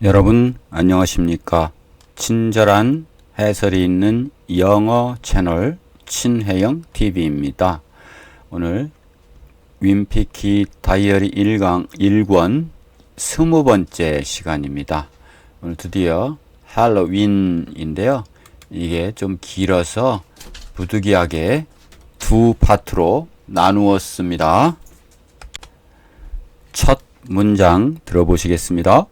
여러분 안녕하십니까? 친절한 해설이 있는 영어 채널 친혜영 TV입니다. 오늘 윈피키 다이어리 1권 20번째 시간입니다. 오늘 드디어 할로윈인데요. 이게 좀 길어서 부득이하게 두 파트로 나누었습니다. 첫 문장 들어보시겠습니다.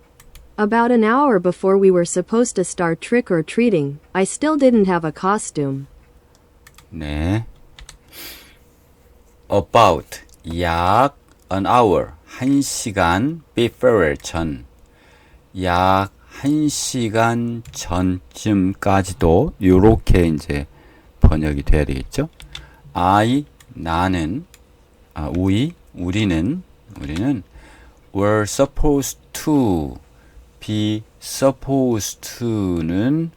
About an hour before we were supposed to start trick-or-treating, I still didn't have a costume. 네. About 약 an hour 1시간 before 전 약 1시간 전쯤까지도 요렇게 이제 번역이 돼야 되겠죠. 나는 우리는 were supposed to be supposed to는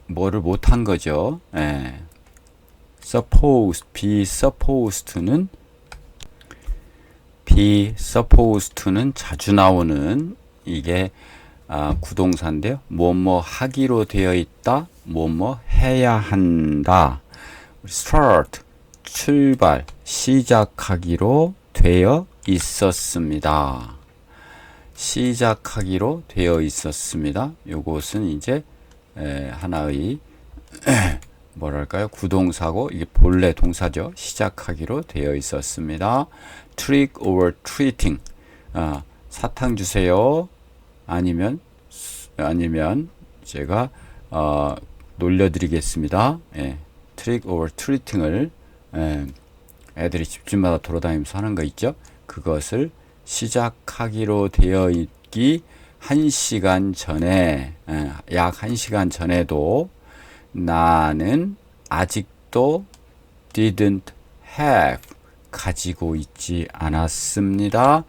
뭐를 못한 거죠. be supposed to는 자주 나오는 이게 구동사인데요. 뭐뭐 하기로 되어 있다. 뭐뭐 해야 한다. start 출발 시작하기로 되어 있었습니다. 시작하기로 되어 있었습니다. 요것은 이제 하나의 뭐랄까요? 구동사고 이게 본래 동사죠. 시작하기로 되어 있었습니다. trick or treating 사탕 주세요. 아니면 제가 놀려드리겠습니다. trick or treating을 애들이 집집마다 돌아다니면서 하는 거 있죠. 그것을 시작하기로 되어 있기 1시간 전에 약 1시간 전에도 나는 아직도 didn't have 가지고 있지 않았습니다.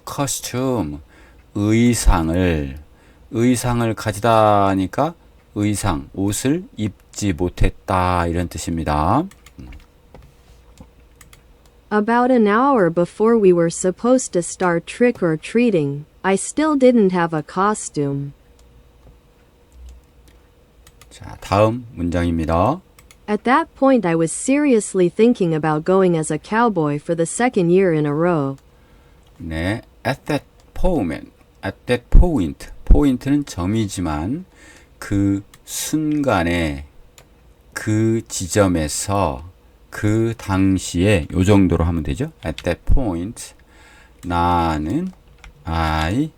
costume 의상을 가지다 하니까 옷을 입지 못했다 이런 뜻입니다. About an hour before we were supposed to start trick-or-treating, I still didn't have a costume. 자, 다음 문장입니다. At that point I was seriously thinking about going as a cowboy for the second year in a row. 네, at that point. 포인트는 점이지만 그 순간에 그 지점에서 그 당시에 요 정도로 하면 되죠. At that point 나는 I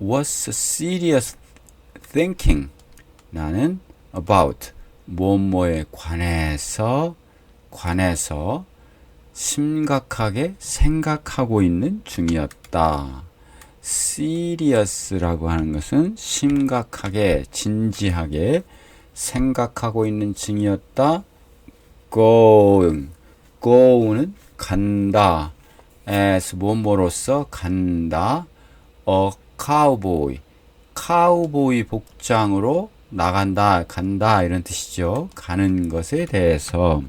was serious thinking 나는 about 뭐뭐에 관해서 심각하게 생각하고 있는 중이었다. serious라고 하는 것은 심각하게 진지하게 생각하고 있는 중이었다. go는 간다. as 뭐뭐로서 간다. a cowboy 복장으로 나간다, 간다 이런 뜻이죠. 가는 것에 대해서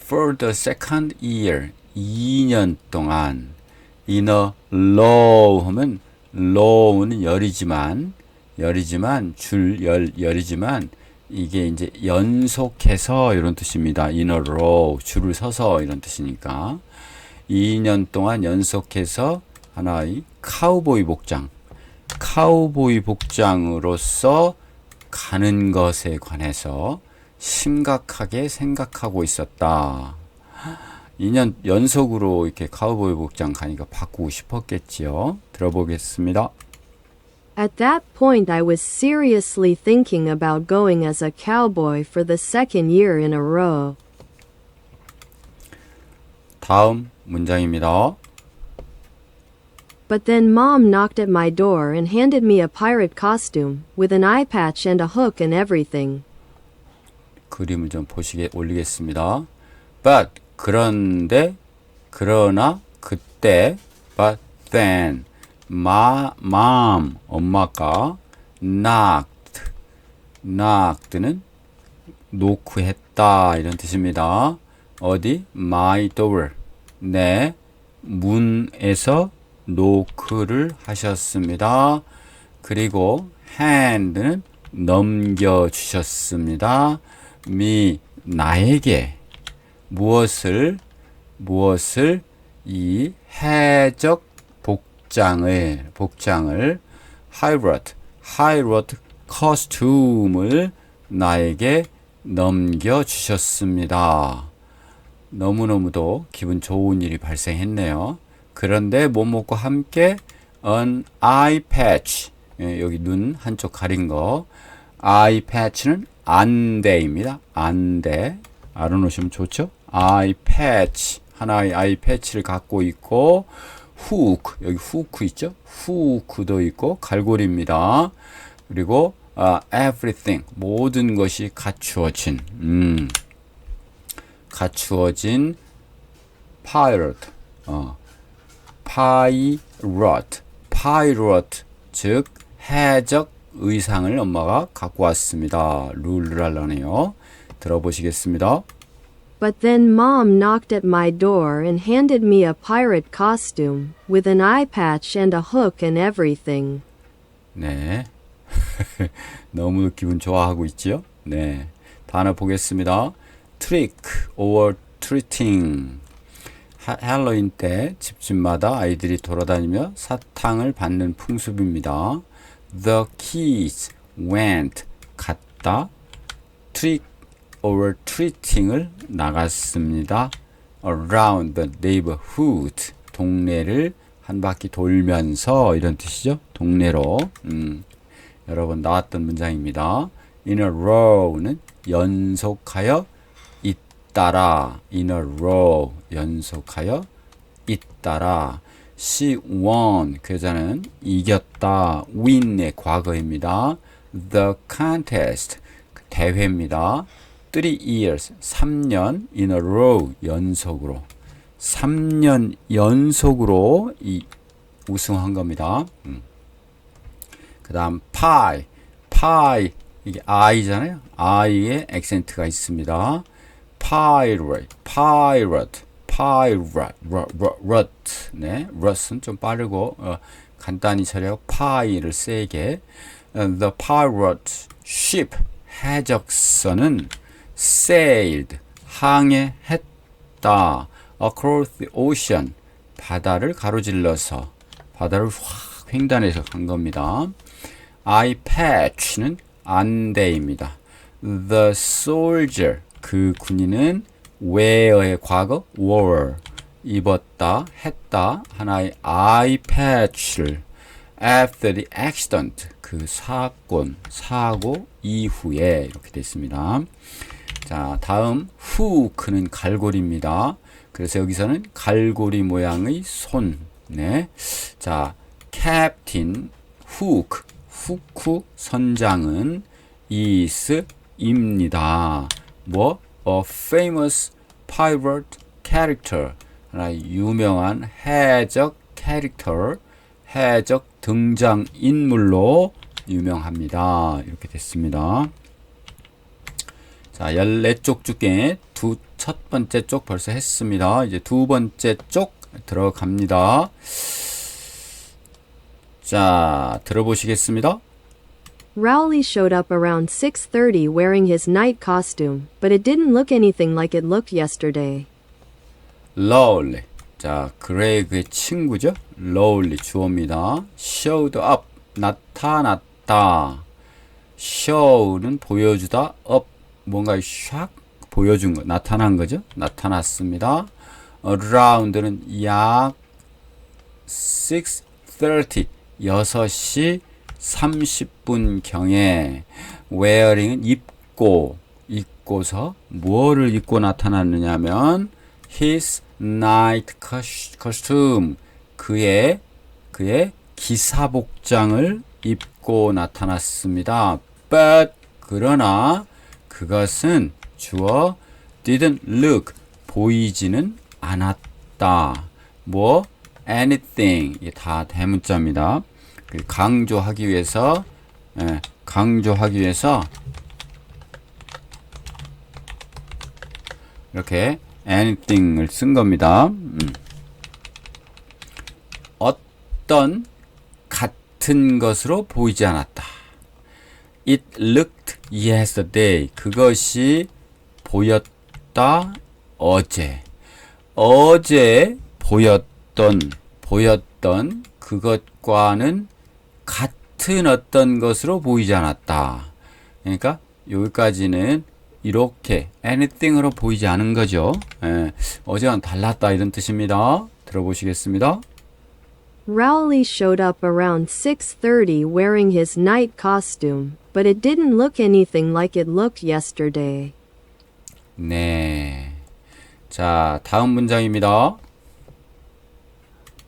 for the second year 2년 동안 in a row 하면 row는 열이지만 열이지만 이게 이제 연속해서 이런 뜻입니다. in a row 줄을 서서 이런 뜻이니까 2년 동안 연속해서 하나의 카우보이 복장으로서 가는 것에 관해서 심각하게 생각하고 있었다. 2년 연속으로 이렇게 카우보이 복장 가니까 바꾸고 싶었겠지요. 들어보겠습니다. At that point I was seriously thinking about going as a cowboy for the second year in a row. 다음 문장입니다. But then Mom knocked at my door and handed me a pirate costume, with an eye patch and a hook and everything. 그림을 좀 올리겠습니다. But 그러나 그때 but then mom 엄마가 knocked는 노크했다 이런 뜻입니다. 어디? My door 내 문에서 노크를 하셨습니다. 그리고 hand는 넘겨주셨습니다. me 나에게 무엇을 이 해적 복장을 hired costume을 나에게 넘겨주셨습니다. 너무너무도 기분 좋은 일이 발생했네요. 그런데 뭐뭐과 함께 an eye patch, 여기 눈 한쪽 가린 거, eye patch는 안대입니다. 안대 알아놓으시면 좋죠. eye patch, 하나의 eye patch를 갖고 있고, hook, 여기 hook 있죠. hook도 있고 갈고리입니다. 그리고 everything, 모든 것이 갖추어진 pirate, pirate, 즉 해적 의상을 엄마가 갖고 왔습니다. 룰루랄라네요. 들어보시겠습니다. But then Mom knocked at my door and handed me a pirate costume, with an eye patch and a hook and everything. 네. 너무 기분 좋아하고 있지요? 네. 단어 보겠습니다. trick or treating. 할로윈 때 집집마다 아이들이 돌아다니며 사탕을 받는 풍습입니다. The kids went, 갔다. trick or treating을 나갔습니다. around the neighborhood, 동네를 한 바퀴 돌면서, 이런 뜻이죠. 동네로. 여러 번 나왔던 문장입니다. in a row는 연속하여 잇따라. in a row, 연속하여 잇따라. she won, 그 여자는 이겼다. win의 과거입니다. the contest, 대회입니다. 3 years, 3년, in a row, 연속으로. 3년 연속으로 우승한 겁니다. 그 다음 pie, 이게 i잖아요. i의 액센트가 있습니다. pirate, 네, rut은 좀 빠르고 간단히 처리하고 pie를 세게. The pirate ship, 해적선은 sailed, 항해했다. across the ocean, 바다를 가로질러서, 바다를 확 횡단해서 간 겁니다. eye patch는 안대입니다. The soldier, 그 군인은 wear의 과거 wore, 입었다, 했다. 하나의 eye patch를 after the accident, 그 사고 이후에, 이렇게 됐습니다. 자, 다음 hook는 갈고리입니다. 그래서 여기서는 갈고리 모양의 손. 네. 자, captain hook, 후크 선장은 is 입니다. 뭐 a famous pirate character, 하나의 유명한 해적 캐릭터, 해적 등장 인물로 유명합니다. 이렇게 됐습니다. 자, 14쪽 중에 첫 번째 쪽 벌써 했습니다. 이제 두 번째 쪽 들어갑니다. 자, 들어보시겠습니다. Rowley showed up around 6:30 wearing his night costume, but it didn't look anything like it looked yesterday. Rowley. 자, 그레이그의 친구죠. Rowley 주어입니다. showed up, 나타났다. show는 보여주다, up, 뭔가 샥 보여준 거, 나타난 거죠. 나타났습니다. around는 약 6:30, 6시 30분경에. wearing은 입고서 뭐를 입고 나타났느냐 하면 his night costume, 그의 기사복장을 입고 나타났습니다. but, 그러나 그것은 주어 didn't look, 보이지는 않았다. 뭐 anything, 이게 다 대문자입니다. 강조하기 위해서 이렇게 anything을 쓴 겁니다. 어떤 같은 것으로 보이지 않았다. It looked yesterday. 그것이 보였다. 어제. 어제 보였던 그것과는 같은 어떤 것으로 보이지 않았다. 그러니까 여기까지는 이렇게 anything으로 보이지 않은 거죠. 예, 어제와는 달랐다 이런 뜻입니다. 들어보시겠습니다. Rowley showed up around 6:30 wearing his night costume, but it didn't look anything like it looked yesterday. 네. 자, 다음 문장입니다.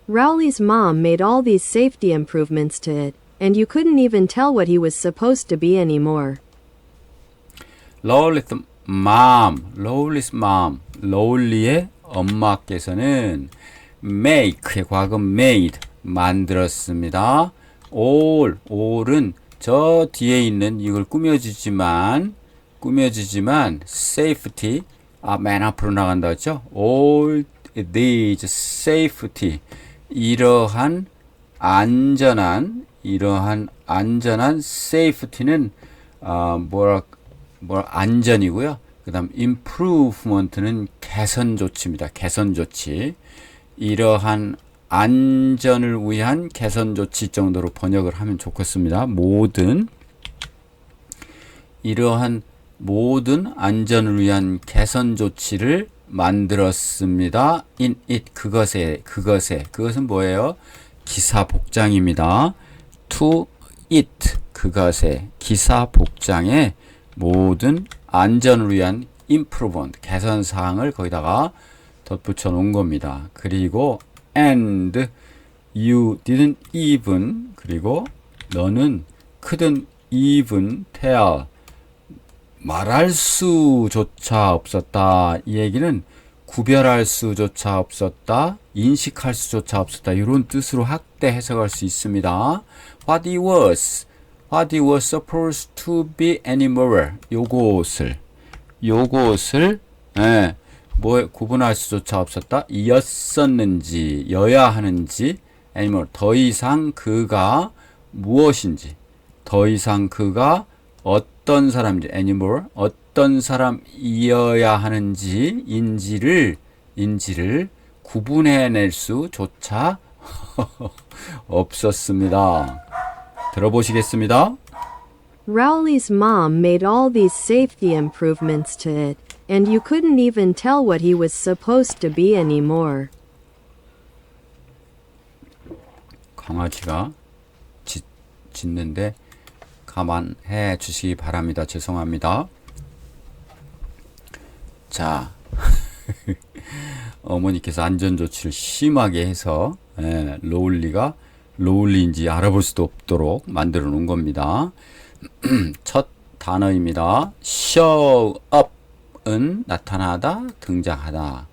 Rowley's mom made all these safety improvements to it, and you couldn't even tell what he was supposed to be anymore. Lowry's mom, 러울리의 엄마께서는 make의 과거 made, 만들었습니다. all은 저 뒤에 있는 이걸 꾸며주지만 safety, 맨 앞으로 나간다 했죠? all these safety, 이러한 안전한 safety는 안전이고요. 그 다음 improvement는 개선 조치입니다. 개선 조치. 이러한 안전을 위한 개선 조치 정도로 번역을 하면 좋겠습니다. 이러한 모든 안전을 위한 개선 조치를 만들었습니다. in it, 그것은 뭐예요? 기사 복장입니다. to it, 그것에, 기사 복장에 모든 안전을 위한 improvement, 개선 사항을 거기다가 덧붙여 놓은 겁니다. 그리고 and you didn't even, 그리고 너는 couldn't even tell, 말할 수조차 없었다. 이 얘기는 구별할 수조차 없었다, 인식할 수조차 없었다, 이런 뜻으로 확대 해석할 수 있습니다. What he was supposed to be anymore. 요것을 구분할 수조차 없었다. 였었는지, 여야 하는지, anymore, 더 이상 그가 무엇인지, 더 이상 그가 어떤 사람인지, anymore, 어떤 사람이어야 하는지, 인지를 구분해낼 수조차 없었습니다. 들어보시겠습니다. Rowley's mom made all these safety improvements to it, and you couldn't even tell what he was supposed to be anymore. 강아지가 짖는데 감안해 주시기 바랍니다. 죄송합니다. 자, 어머니께서 안전조치를 심하게 해서 로울리인지 알아볼 수도 없도록 만들어 놓은 겁니다. 첫 단어입니다. show up은 나타나다, 등장하다.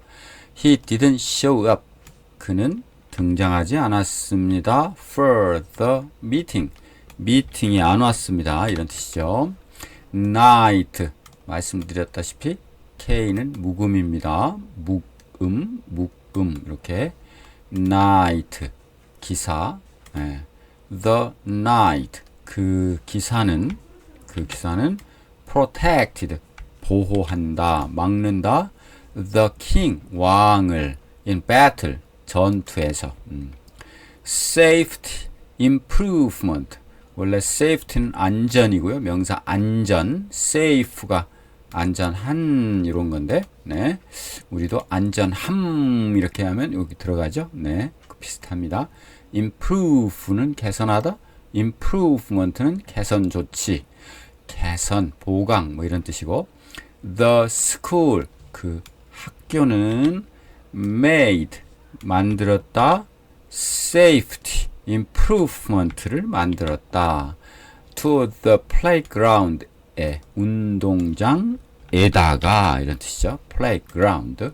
He didn't show up. 그는 등장하지 않았습니다. For the meeting. 미팅이 안 왔습니다. 이런 뜻이죠. night. 말씀드렸다시피 K는 묵음입니다. 묵음. 이렇게. night. 기사. The night. 그 기사는 protected. 보호한다, 막는다. The king. 왕을. in battle. 전투에서. safety. improvement. 원래 safety는 안전이고요. 명사 안전, safe가 안전한 이런 건데, 네, 우리도 안전함 이렇게 하면 여기 들어가죠. 네, 비슷합니다. improve는 개선하다, improvement는 개선 조치, 개선, 보강 뭐 이런 뜻이고, the school 그 학교는 made 만들었다, safety improvement를 만들었다. to the playground에 운동장에다가 이런 뜻이죠. playground.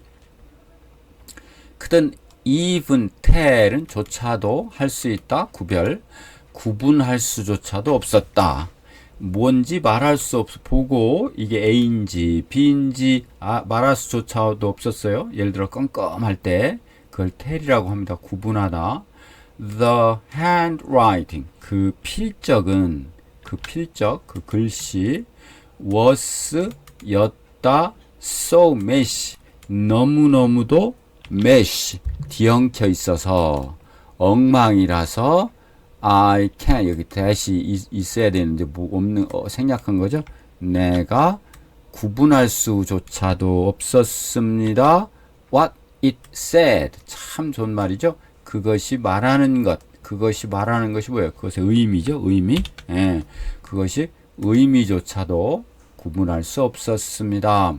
couldn't even tell은 조차도 할 수 있다. 구분할 수조차도 없었다. 뭔지 말할 수 없어. 보고 이게 A인지 B인지 말할 수조차도 없었어요. 예를 들어 껌껌할 때 그걸 tell이라고 합니다. 구분하다. The handwriting, 그 글씨 was, 였다, so messy, 너무너무도 messy, 뒤엉켜 있어서 엉망이라서 I can't, 여기 대시 있어야 되는데 뭐 없는, 생략한 거죠. 내가 구분할 수조차도 없었습니다. What it said. 참 좋은 말이죠. 그것이 말하는 것이 뭐예요? 그것의 의미죠. 의미. 예, 그것이 의미조차도 구분할 수 없었습니다.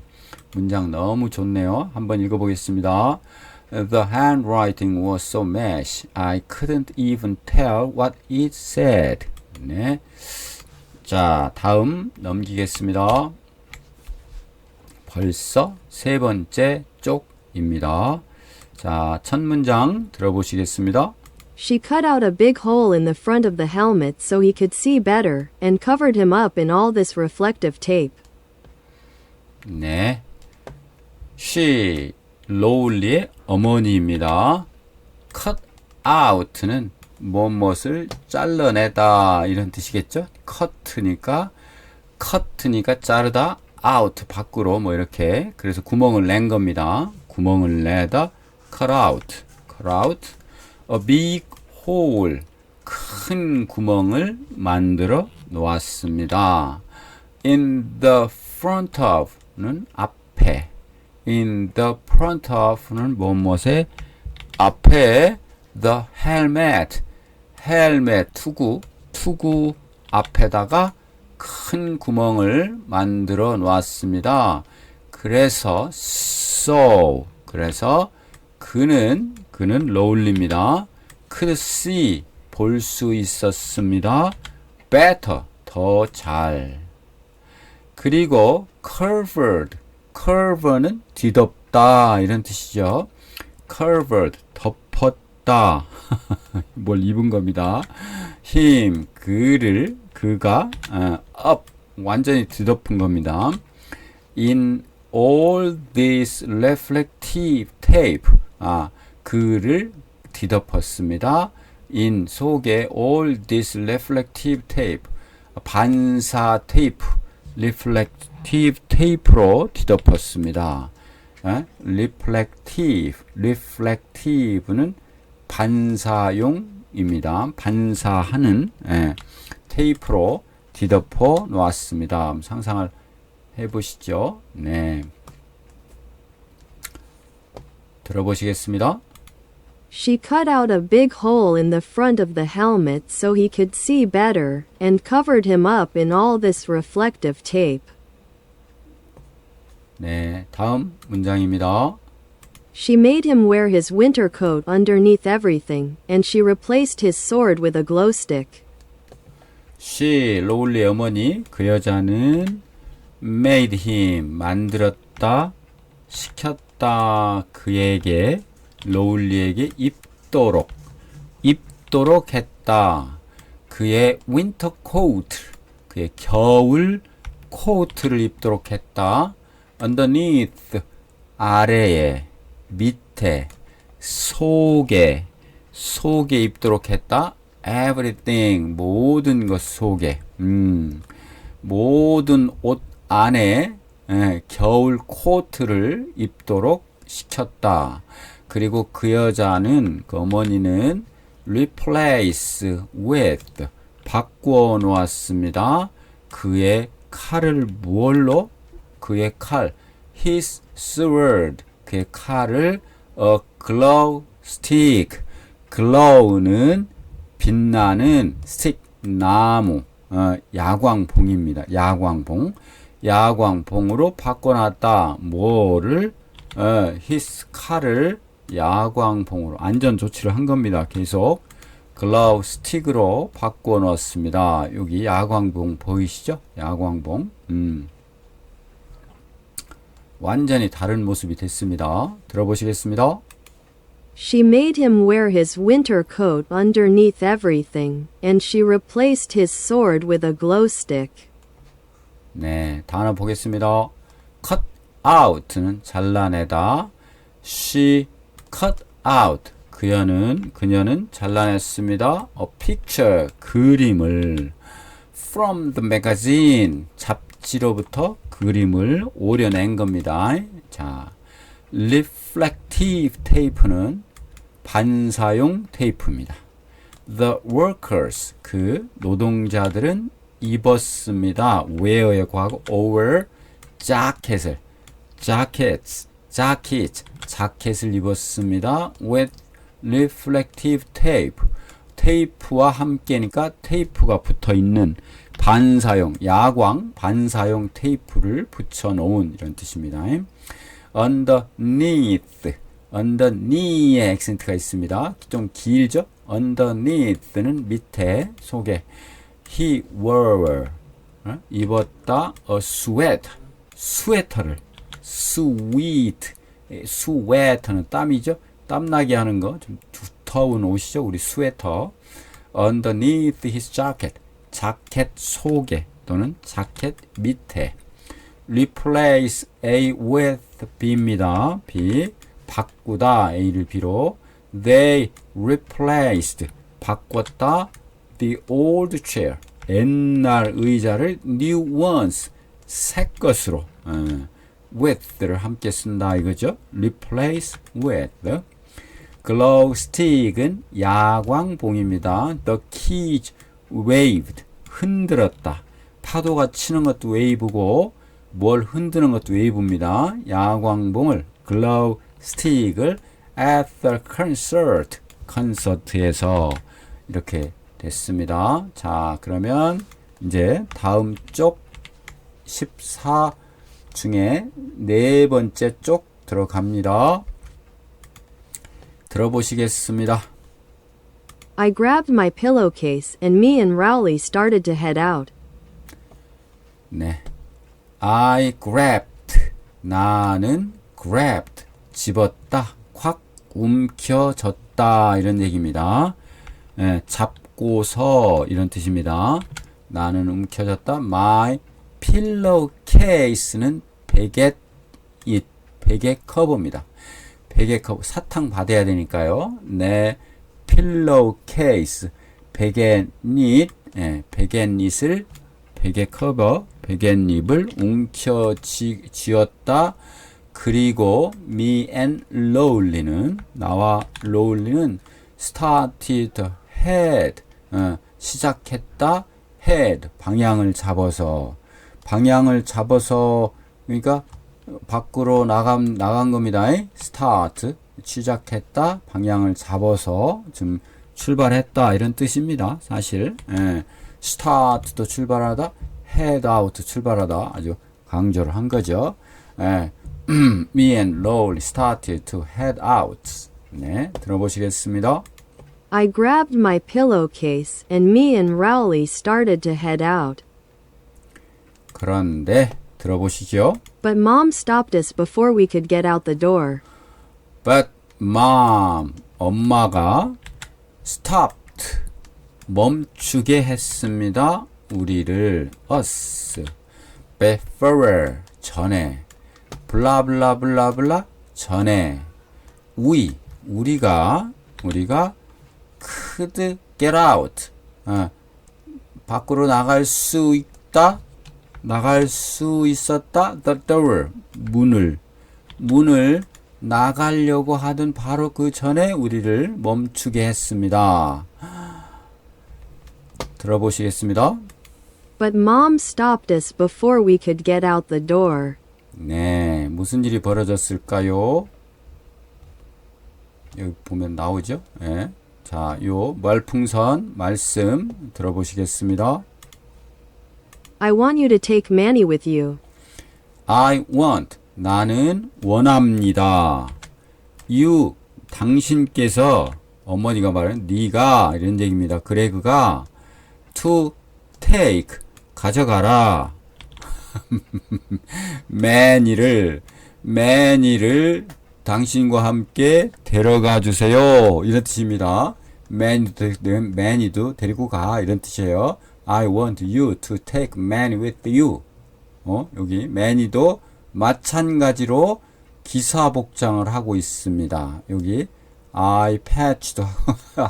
문장 너무 좋네요. 한번 읽어보겠습니다. The handwriting was so messy, I couldn't even tell what it said. 네. 자, 다음 넘기겠습니다. 벌써 세 번째 쪽입니다. 자, 첫 문장 들어보시겠습니다. She cut out a big hole in the front of the helmet so he could see better, and covered him up in all this reflective tape. 네. She, 로울리의 어머니입니다. cut out는 무엇을 잘라내다 이런 뜻이겠죠? cut니까 자르다, out 밖으로 뭐 이렇게, 그래서 구멍을 낸 겁니다. 구멍을 내다, cut out. A big hole, 큰 구멍을 만들어 놓았습니다. In the front of는 앞에, in the front of는 무엇의 앞에, the helmet, 투구 앞에다가 큰 구멍을 만들어 놓았습니다. 그래서 그는 로울리입니다. could see, 볼 수 있었습니다. better, 더 잘. 그리고 curved는 뒤덮다 이런 뜻이죠. curved, 덮었다. 뭘 입은 겁니다. 그가 up, 완전히 뒤덮은 겁니다. In all this reflective tape, 그를 뒤덮었습니다. in 속에 all this reflective tape, 반사 테이프, reflective tape로 뒤덮었습니다. reflective는 반사용입니다. 반사하는 테이프로 뒤덮어 놓았습니다. 상상을 해보시죠. 네. 들어보시겠습니다. She cut out a big hole in the front of the helmet so he could see better, and covered him up in all this reflective tape. 네, 다음 문장입니다. She made him wear his winter coat underneath everything, and she replaced his sword with a glow stick. She, 로울리의 어머니, 그 여자는 made him, 만들었다, 시켰다, 그에게, 로울리에게 입도록 했다. 그의 winter coat, 그의 겨울 코트를 입도록 했다. underneath, 아래에, 밑에, 속에 입도록 했다. everything, 모든 것 속에, 모든 옷 안에 겨울 코트를 입도록 시켰다. 그리고 그 여자는, 그 어머니는 replace with, 바꾸어 놓았습니다. 그의 칼을 무얼로? 그의 칼, his sword, 그의 칼을 a glow stick, glow는 빛나는, stick, 나무, 야광봉입니다. 야광봉으로 바꿔놨다. 뭐를? his 칼을 야광봉으로, 안전조치를 한 겁니다. 계속 글로우 스틱으로 바꿔 놓았습니다. 여기 야광봉 보이시죠? 야광봉. 완전히 다른 모습이 됐습니다. 들어보시겠습니다. She made him wear his winter coat underneath everything, and she replaced his sword with a glow stick. 네, 단어 보겠습니다. cut out는 잘라내다. She cut out, 그 그녀는 잘라냈습니다. A picture, 그림을 from the magazine, 잡지로부터 그림을 오려낸 겁니다. 자, reflective tape는 반사용 테이프입니다. The workers, 그 노동자들은 입었습니다. wear의 과거 over 자켓을 자켓을 입었습니다. with reflective tape, 테이프와 함께니까 테이프가 붙어있는 반사용, 야광 반사용 테이프를 붙여놓은 이런 뜻입니다. underneath의 액센트가 있습니다. 좀 길죠? underneath는 밑에, 속에. he wore, 입었다. a 스웨터를. sweater는 땀이죠? 땀나게 하는 거, 좀 두터운 옷이죠? 우리 스웨터. underneath his jacket, 자켓 속에 또는 자켓 밑에. replace A with B입니다. B, 바꾸다, A를 B로. They replaced, 바꿨다. The old chair, 옛날 의자를 new ones, 새 것으로. with를 함께 쓴다 이거죠. replace with. glow stick은 야광봉입니다. the keys waved, 흔들었다. 파도가 치는 것도 웨이브고 뭘 흔드는 것도 웨이브입니다. 야광봉을, glow stick을 at the concert, 콘서트에서. 이렇게 됐습니다. 자, 그러면 이제 다음 쪽 14 중에 네 번째 쪽 들어갑니다. 들어보시겠습니다. I grabbed my pillowcase and me and Rowley started to head out. 네. I grabbed, 나는 grabbed, 집었다, 콱 움켜졌다 이런 얘기입니다. 네, 잡고서 이런 뜻입니다. 나는 움켜졌다. My pillowcase는 베개 커버입니다. 베개 커버, 사탕 받아야 되니까요. 내 pillowcase, 베갯잎, 베갯잎을, 베개 커버, 베갯잎을 움켜쥐었다. 그리고 me and Lowry는, 나와 Lowry는 started head, 시작했다. head, 방향을 잡아서, 그러니까 밖으로 나간 겁니다. start, 시작했다. 방향을 잡아서 좀 출발했다 이런 뜻입니다. 사실 start도 출발하다, head out 출발하다, 아주 강조를 한 거죠. Me and Lowry started to head out. 네, 들어보시겠습니다. I grabbed my pillowcase and me and Rowley started to head out. 그런데 들어보시죠. But Mom stopped us before we could get out the door. But Mom, 엄마가 stopped, 멈추게 했습니다. 우리를, us, before, 전에, 블라블라블라블라, 전에, 우리가 could get out, 밖으로 나갈 수 있었다. the door, 문을 나가려고 하던 바로 그 전에 우리를 멈추게 했습니다. 들어보시겠습니다. But Mom stopped us before we could get out the door. 네, 무슨 일이 벌어졌을까요? 여기 보면 나오죠? 네. 자, 요 말풍선 말씀 들어보시겠습니다. I want you to take Manny with you. I want, 나는 원합니다. You, 당신께서, 어머니가 말하는 네가 이런 얘기입니다. 그레그가 to take, 가져가라. 매니를 당신과 함께 데려가 주세요. 이런 뜻입니다. 매니도 데리고 가 이런 뜻이에요. I want you to take Manny with you. 여기 매니도 마찬가지로 기사 복장을 하고 있습니다. 여기 아이 패치도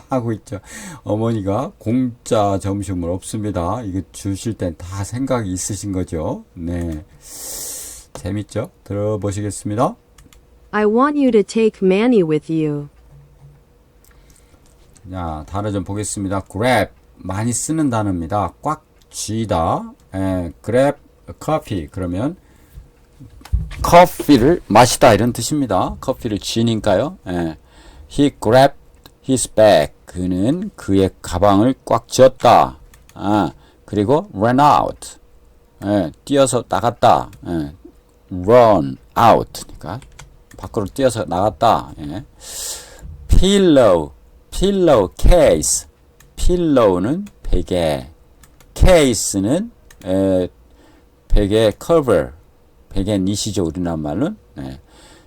하고 있죠. 어머니가 공짜 점심은 없습니다. 이거 주실 땐 다 생각이 있으신 거죠. 네. 재밌죠? 들어보시겠습니다. I want you to take Manny with you. 자, 단어 좀 보겠습니다. grab, 많이 쓰는 단어입니다. 꽉 쥐다. grab coffee, 그러면 커피를 마시다 이런 뜻입니다. 커피를 쥐니까요. He grabbed his bag. 그는 그의 가방을 꽉 쥐었다. 그리고 ran out. 뛰어서 나갔다. run out. 그러니까 밖으로 뛰어서 나갔다. pillow, pillow case. pillow는 베개, case는 베개 cover, 베개 니시죠 우리나라 말로는.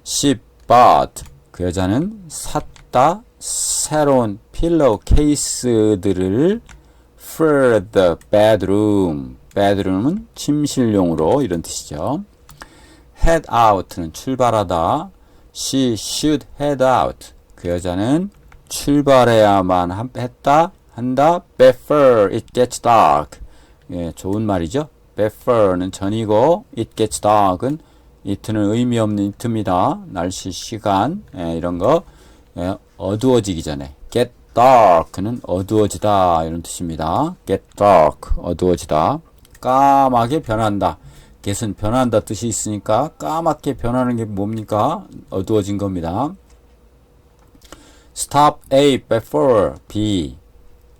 she bought, 그 여자는 샀다 새로운 필로우 케이스들을 for the bedroom. bedroom은 침실용으로 이런 뜻이죠. head out는 출발하다. she should head out. 그 여자는 출발해야만 한다. before it gets dark. 좋은 말이죠. before는 전이고 it gets dark은 it는 의미 없는 it입니다. 날씨, 시간 이런 거 어두워지기 전에. get dark는 어두워지다 이런 뜻입니다. get dark 어두워지다. 까맣게 변한다. get은 변한다 뜻이 있으니까 까맣게 변하는 게 뭡니까? 어두워진 겁니다. stop A before B.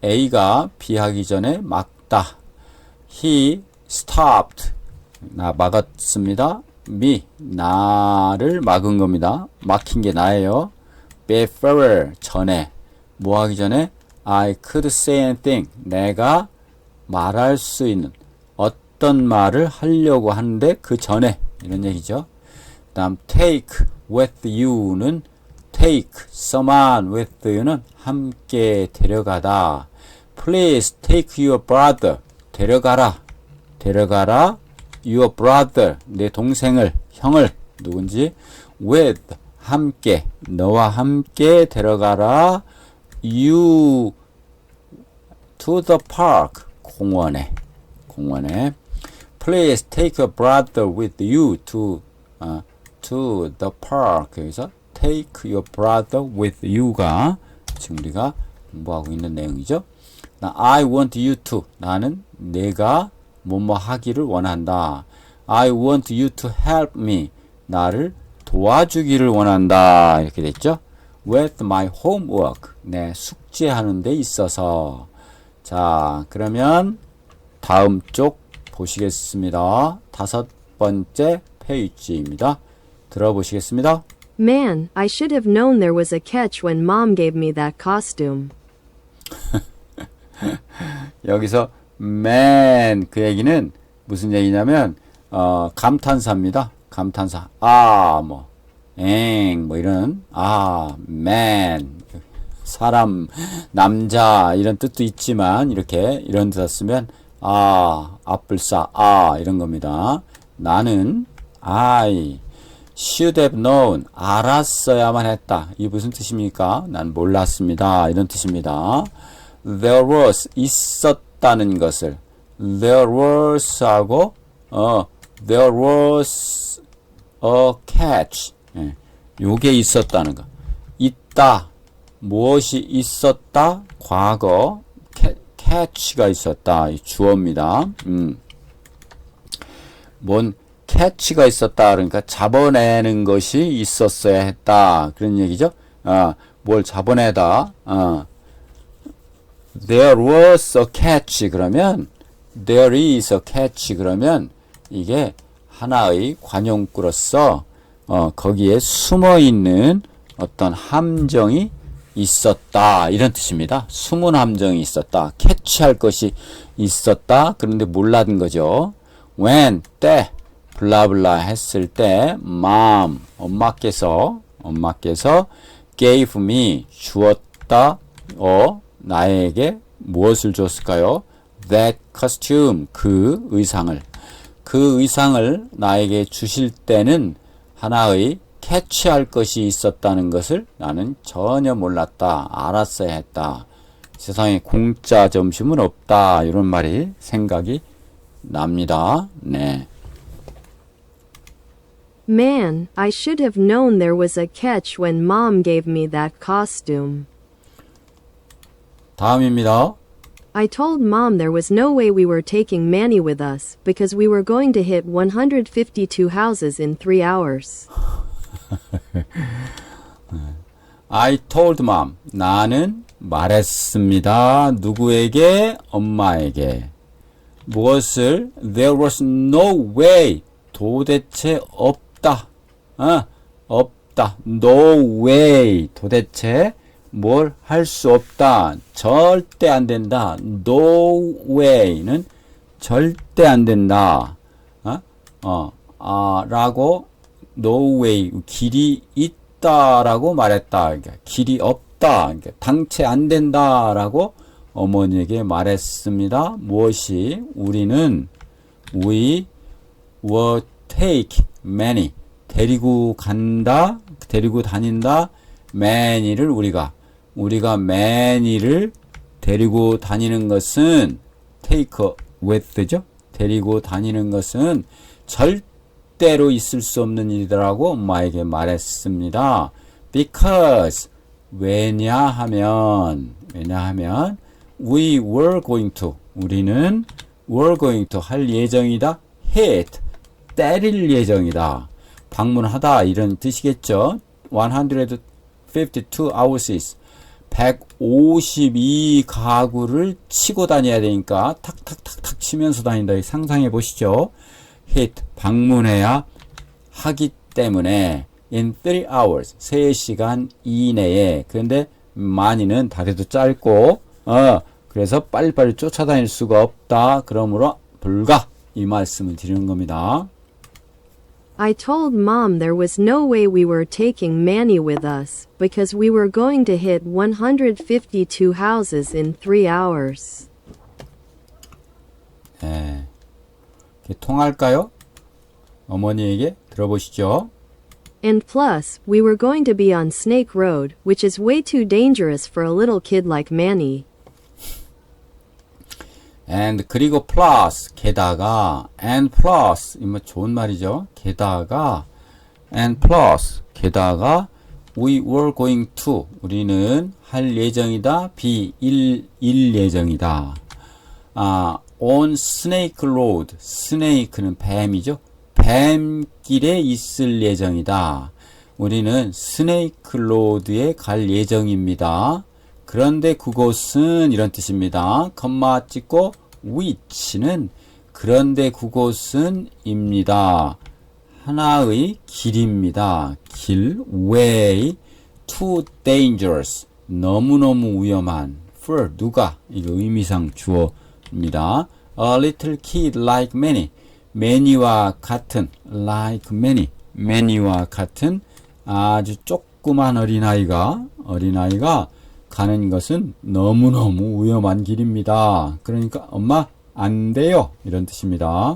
A가 B 하기 전에 막다. He stopped. 나 막았습니다. me. 나를 막은 겁니다. 막힌 게 나예요. before. 전에. 뭐 하기 전에? I could say anything. 내가 말할 수 있는 어떤 말을 하려고 하는데 그 전에. 이런 얘기죠. 그 다음 take with you는 take someone with you는 함께 데려가다. Please take your brother. 데려가라. your brother. 내 동생을, 형을, 누군지 with 함께, 너와 함께 데려가라. you to the park. 공원에. Please take your brother with you to the park. 여기서 take your brother with you가 지금 우리가 공부하고 있는 내용이죠. I want you to. 나는 내가 뭐뭐 하기를 원한다. I want you to help me. 나를 도와주기를 원한다. 이렇게 됐죠. With my homework. 내 숙제하는 데 있어서. 자, 그러면 다음 쪽 보시겠습니다. 5번째 페이지입니다. 들어보시겠습니다. Man, I should have known there was a catch when Mom gave me that costume. 여기서 man 그 얘기는 무슨 얘기냐면 감탄사입니다. 감탄사. 뭐 이런 man 사람 남자 이런 뜻도 있지만 이렇게 이런 데다 쓰면 앞불사 이런 겁니다. 나는 I should have known 알았어야만 했다. 이게 무슨 뜻입니까? 난 몰랐습니다. 이런 뜻입니다. There was 있었다는 것을 there was 하고 there was a catch. 요게 있었다는 거. 있다. 무엇이 있었다? 과거 catch가 있었다. 이 주어입니다. 뭔 catch가 있었다. 그러니까 잡아내는 것이 있었어야 했다. 그런 얘기죠. 뭘 잡아내다. There was a catch 그러면 there is a catch 그러면 이게 하나의 관용구로서 거기에 숨어 있는 어떤 함정이 있었다 이런 뜻입니다. 숨은 함정이 있었다. 캐치할 것이 있었다. 그런데 몰랐던 거죠. when 때 블라블라 했을 때 mom 엄마께서 gave me 주었다. 나에게 무엇을 줬을까요? That costume 그 의상을 나에게 주실 때는 하나의 캐치할 것이 있었다는 것을 나는 전혀 몰랐다. 알았어야 했다. 세상에 공짜 점심은 없다. 이런 말이 생각이 납니다. 네. Man, I should have known there was a catch when Mom gave me that costume. 다음입니다. I told Mom there was no way we were taking Manny with us because we were going to hit 152 houses in 3 hours. I told mom. 나는 말했습니다. 누구에게? 엄마에게. 무엇을? There was no way. 도대체 없다. 없다. No way. 도대체 뭘 할 수 없다. 절대 안 된다. No way는 절대 안 된다. 라고 no way 길이 있다라고 말했다. 그러니까 길이 없다. 그러니까 당체 안 된다라고 어머니에게 말했습니다. 무엇이? 우리는 we will take many 데리고 간다. 데리고 다닌다. many를 우리가 many를 데리고 다니는 것은 take with죠. 데리고 다니는 것은 절대로 있을 수 없는 일이라고 엄마에게 말했습니다. Because 왜냐하면 we were going to 우리는 were going to 할 예정이다. hit 때릴 예정이다. 방문하다 이런 뜻이겠죠. 152 houses 152 가구를 치고 다녀야 되니까 탁탁탁탁 치면서 다닌다. 상상해 보시죠. hit 방문해야 하기 때문에 in 3 hours 3시간 이내에. 그런데 많이는 다리도 짧고 그래서 빨리빨리 쫓아다닐 수가 없다. 그러므로 불가 이 말씀을 드리는 겁니다. I told Mom there was no way we were taking Manny with us because we were going to hit 152 houses in 3 hours. 네. 통할까요? 어머니에게 들어보시죠. And plus, we were going to be on Snake Road, which is way too dangerous for a little kid like Manny. and 그리고 plus 게다가 and plus 이거 좋은 말이죠. 게다가 and plus 게다가 we were going to 우리는 할 예정이다. be 일 예정이다. on snake road snake는 뱀이죠. 뱀길에 있을 예정이다. 우리는 스네이크 로드에 갈 예정입니다. 그런데 그곳은 이런 뜻입니다. 컴마 찍고 which는 그런데 그곳은 입니다. 하나의 길입니다. 길, way, too dangerous, 너무너무 위험한, for 누가, 이거 의미상 주어입니다. A little kid like many, many와 같은, like many, many와 같은 아주 조그만 어린아이가 가는 것은 너무너무 위험한 길입니다. 그러니까 엄마 안 돼요. 이런 뜻입니다.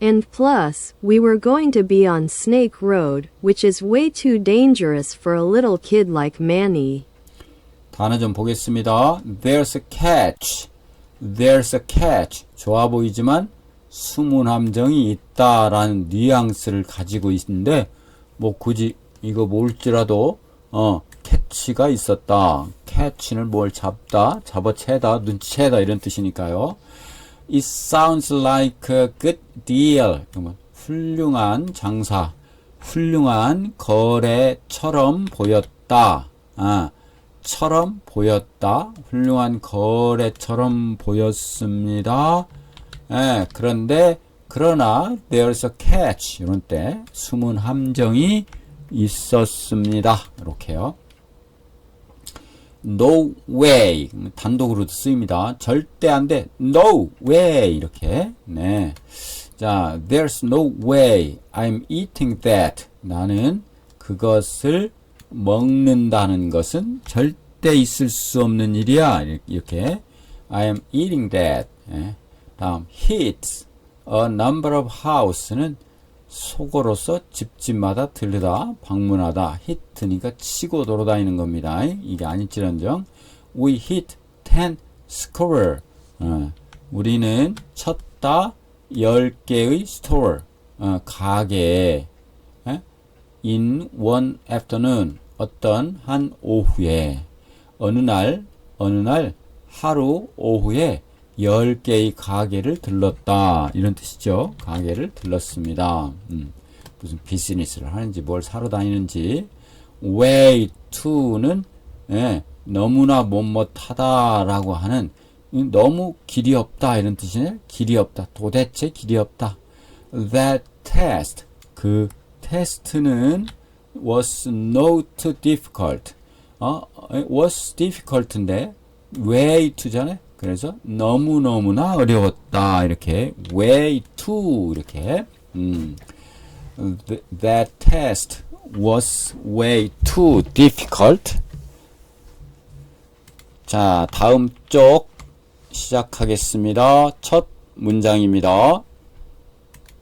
And plus, we were going to be on Snake Road, which is way too dangerous for a little kid like Manny. 단어 좀 보겠습니다. There's a catch. There's a catch. 좋아 보이지만 숨은 함정이 있다라는 뉘앙스를 가지고 있는데 뭐 굳이 이거 뭘지라도 캐치가 있었다. 캐치는 뭘 잡다, 잡아채다, 눈치채다 이런 뜻이니까요. It sounds like a good deal. 훌륭한 장사, 훌륭한 거래처럼 보였다. 처럼 보였다. 훌륭한 거래처럼 보였습니다. 그러나 there's a catch. 이런 때 숨은 함정이 있었습니다. 이렇게요. No way 단독으로도 쓰입니다. 절대 안 돼. No way 이렇게. 네. 자, there's no way I'm eating that. 나는 그것을 먹는다는 것은 절대 있을 수 없는 일이야. 이렇게. I'm eating that. 네. 다음 hit a number of house는 속어로서 집집마다 들르다 방문하다 hit니까 치고 돌아다니는 겁니다. 이게 아닐지언정 we hit 10 square 우리는 쳤다 10개의 store 가게에 in one afternoon 어떤 한 오후에 어느 날 하루 오후에 10개의 가게를 들렀다 이런 뜻이죠. 가게를 들렀습니다. 무슨 비즈니스를 하는지 뭘 사러 다니는지 way to는 너무나 못못하다 라고 하는 너무 길이 없다 이런 뜻이네. 길이 없다. 도대체 길이 없다. That test 그 테스트는 was not difficult was difficult's way to잖아요. 그래서 너무너무나 어려웠다 이렇게 way to 이렇게 That test was way too difficult. 자, 다음 쪽 시작하겠습니다. 첫 문장입니다.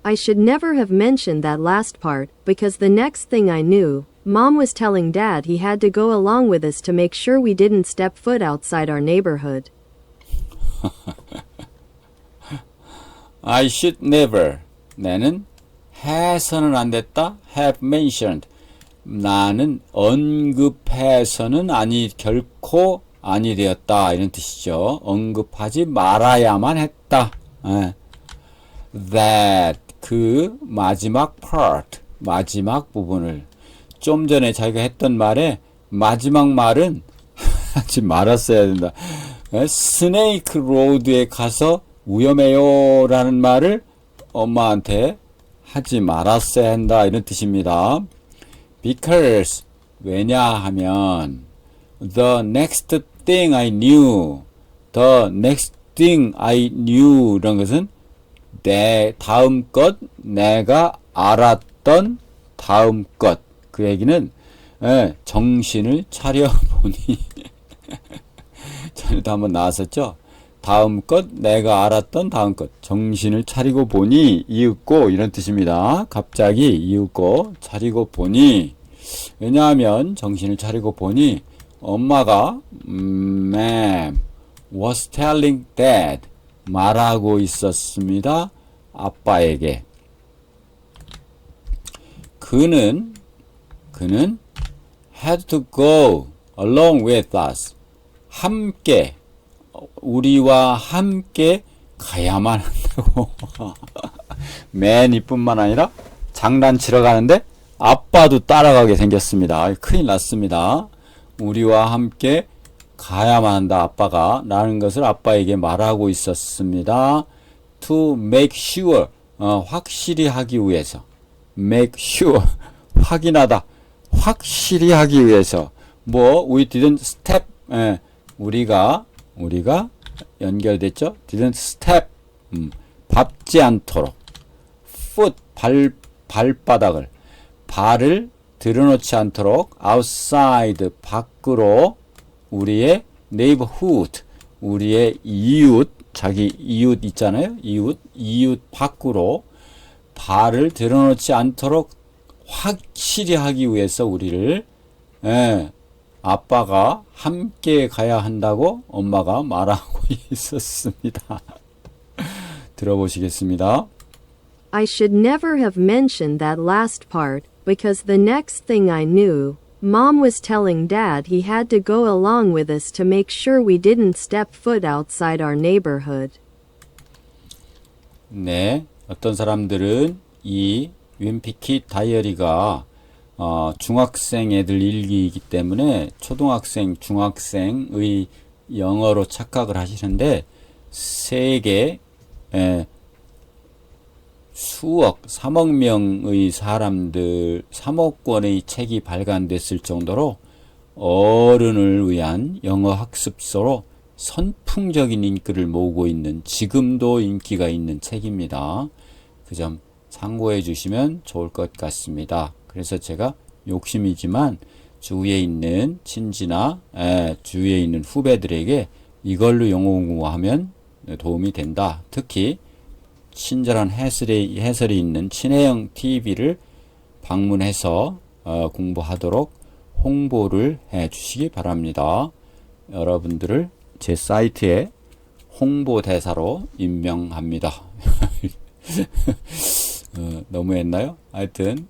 I should never have mentioned that last part, because the next thing I knew, Mom was telling Dad he had to go along with us to make sure we didn't step foot outside our neighborhood. I should never. 나는 해서는 안 됐다. have mentioned. 나는 언급해서는 결코 아니 되었다. 이런 뜻이죠. 언급하지 말아야만 했다. That. 그 마지막 part. 마지막 부분을. 좀 전에 자기가 했던 말에 마지막 말은 하지 말았어야 된다. 스네이크 로드에 가서 위험해요 라는 말을 엄마한테 하지 말았어야 한다 이런 뜻입니다. Because 왜냐하면 the next thing I knew 이런 것은 다음 것 내가 알았던 다음 것 그 얘기는 정신을 차려보니 전에도 한번 나왔었죠. 다음 것 내가 알았던 다음 것 정신을 차리고 보니 이윽고 이런 뜻입니다. 갑자기 이윽고 차리고 보니 왜냐하면 정신을 차리고 보니 엄마가 ma'am was telling dad 말하고 있었습니다. 아빠에게 그는 had to go along with us 함께 우리와 함께 가야만 한다고. 맨 이뿐만 아니라 장난치러 가는데 아빠도 따라가게 생겼습니다. 큰일 났습니다. 우리와 함께 가야만 한다 아빠가 라는 것을 아빠에게 말하고 있었습니다. To make sure 확실히 하기 위해서 make sure 확인하다 확실히 하기 위해서 we didn't step 우리가 연결됐죠. didn't step 밟지 않도록 foot 발바닥을 발을 들여놓지 않도록 outside 밖으로 우리의 neighborhood 우리의 이웃 자기 이웃 있잖아요. 이웃 밖으로 발을 들여놓지 않도록 확실히 하기 위해서 우리를 아빠가 함께 가야 한다고 엄마가 말하고 있었습니다. 들어보시겠습니다. I should never have mentioned that last part, because the next thing I knew, Mom was telling Dad he had to go along with us to make sure we didn't step foot outside our neighborhood. 네, 어떤 사람들은 이 윈피킷 다이어리가 중학생 애들 일기이기 때문에 초등학생, 중학생의 영어로 착각을 하시는데 세계 수억, 3억 명의 사람들, 3억 권의 책이 발간됐을 정도로 어른을 위한 영어 학습서로 선풍적인 인기를 모으고 있는 지금도 인기가 있는 책입니다. 그 점 참고해 주시면 좋을 것 같습니다. 그래서 제가 욕심이지만 주위에 있는 친지나 주위에 있는 후배들에게 이걸로 영어 공부하면 도움이 된다. 특히 친절한 해설이 있는 친혜영 TV를 방문해서 공부하도록 홍보를 해 주시기 바랍니다. 여러분들을 제 사이트에 홍보대사로 임명합니다. 너무했나요? 하여튼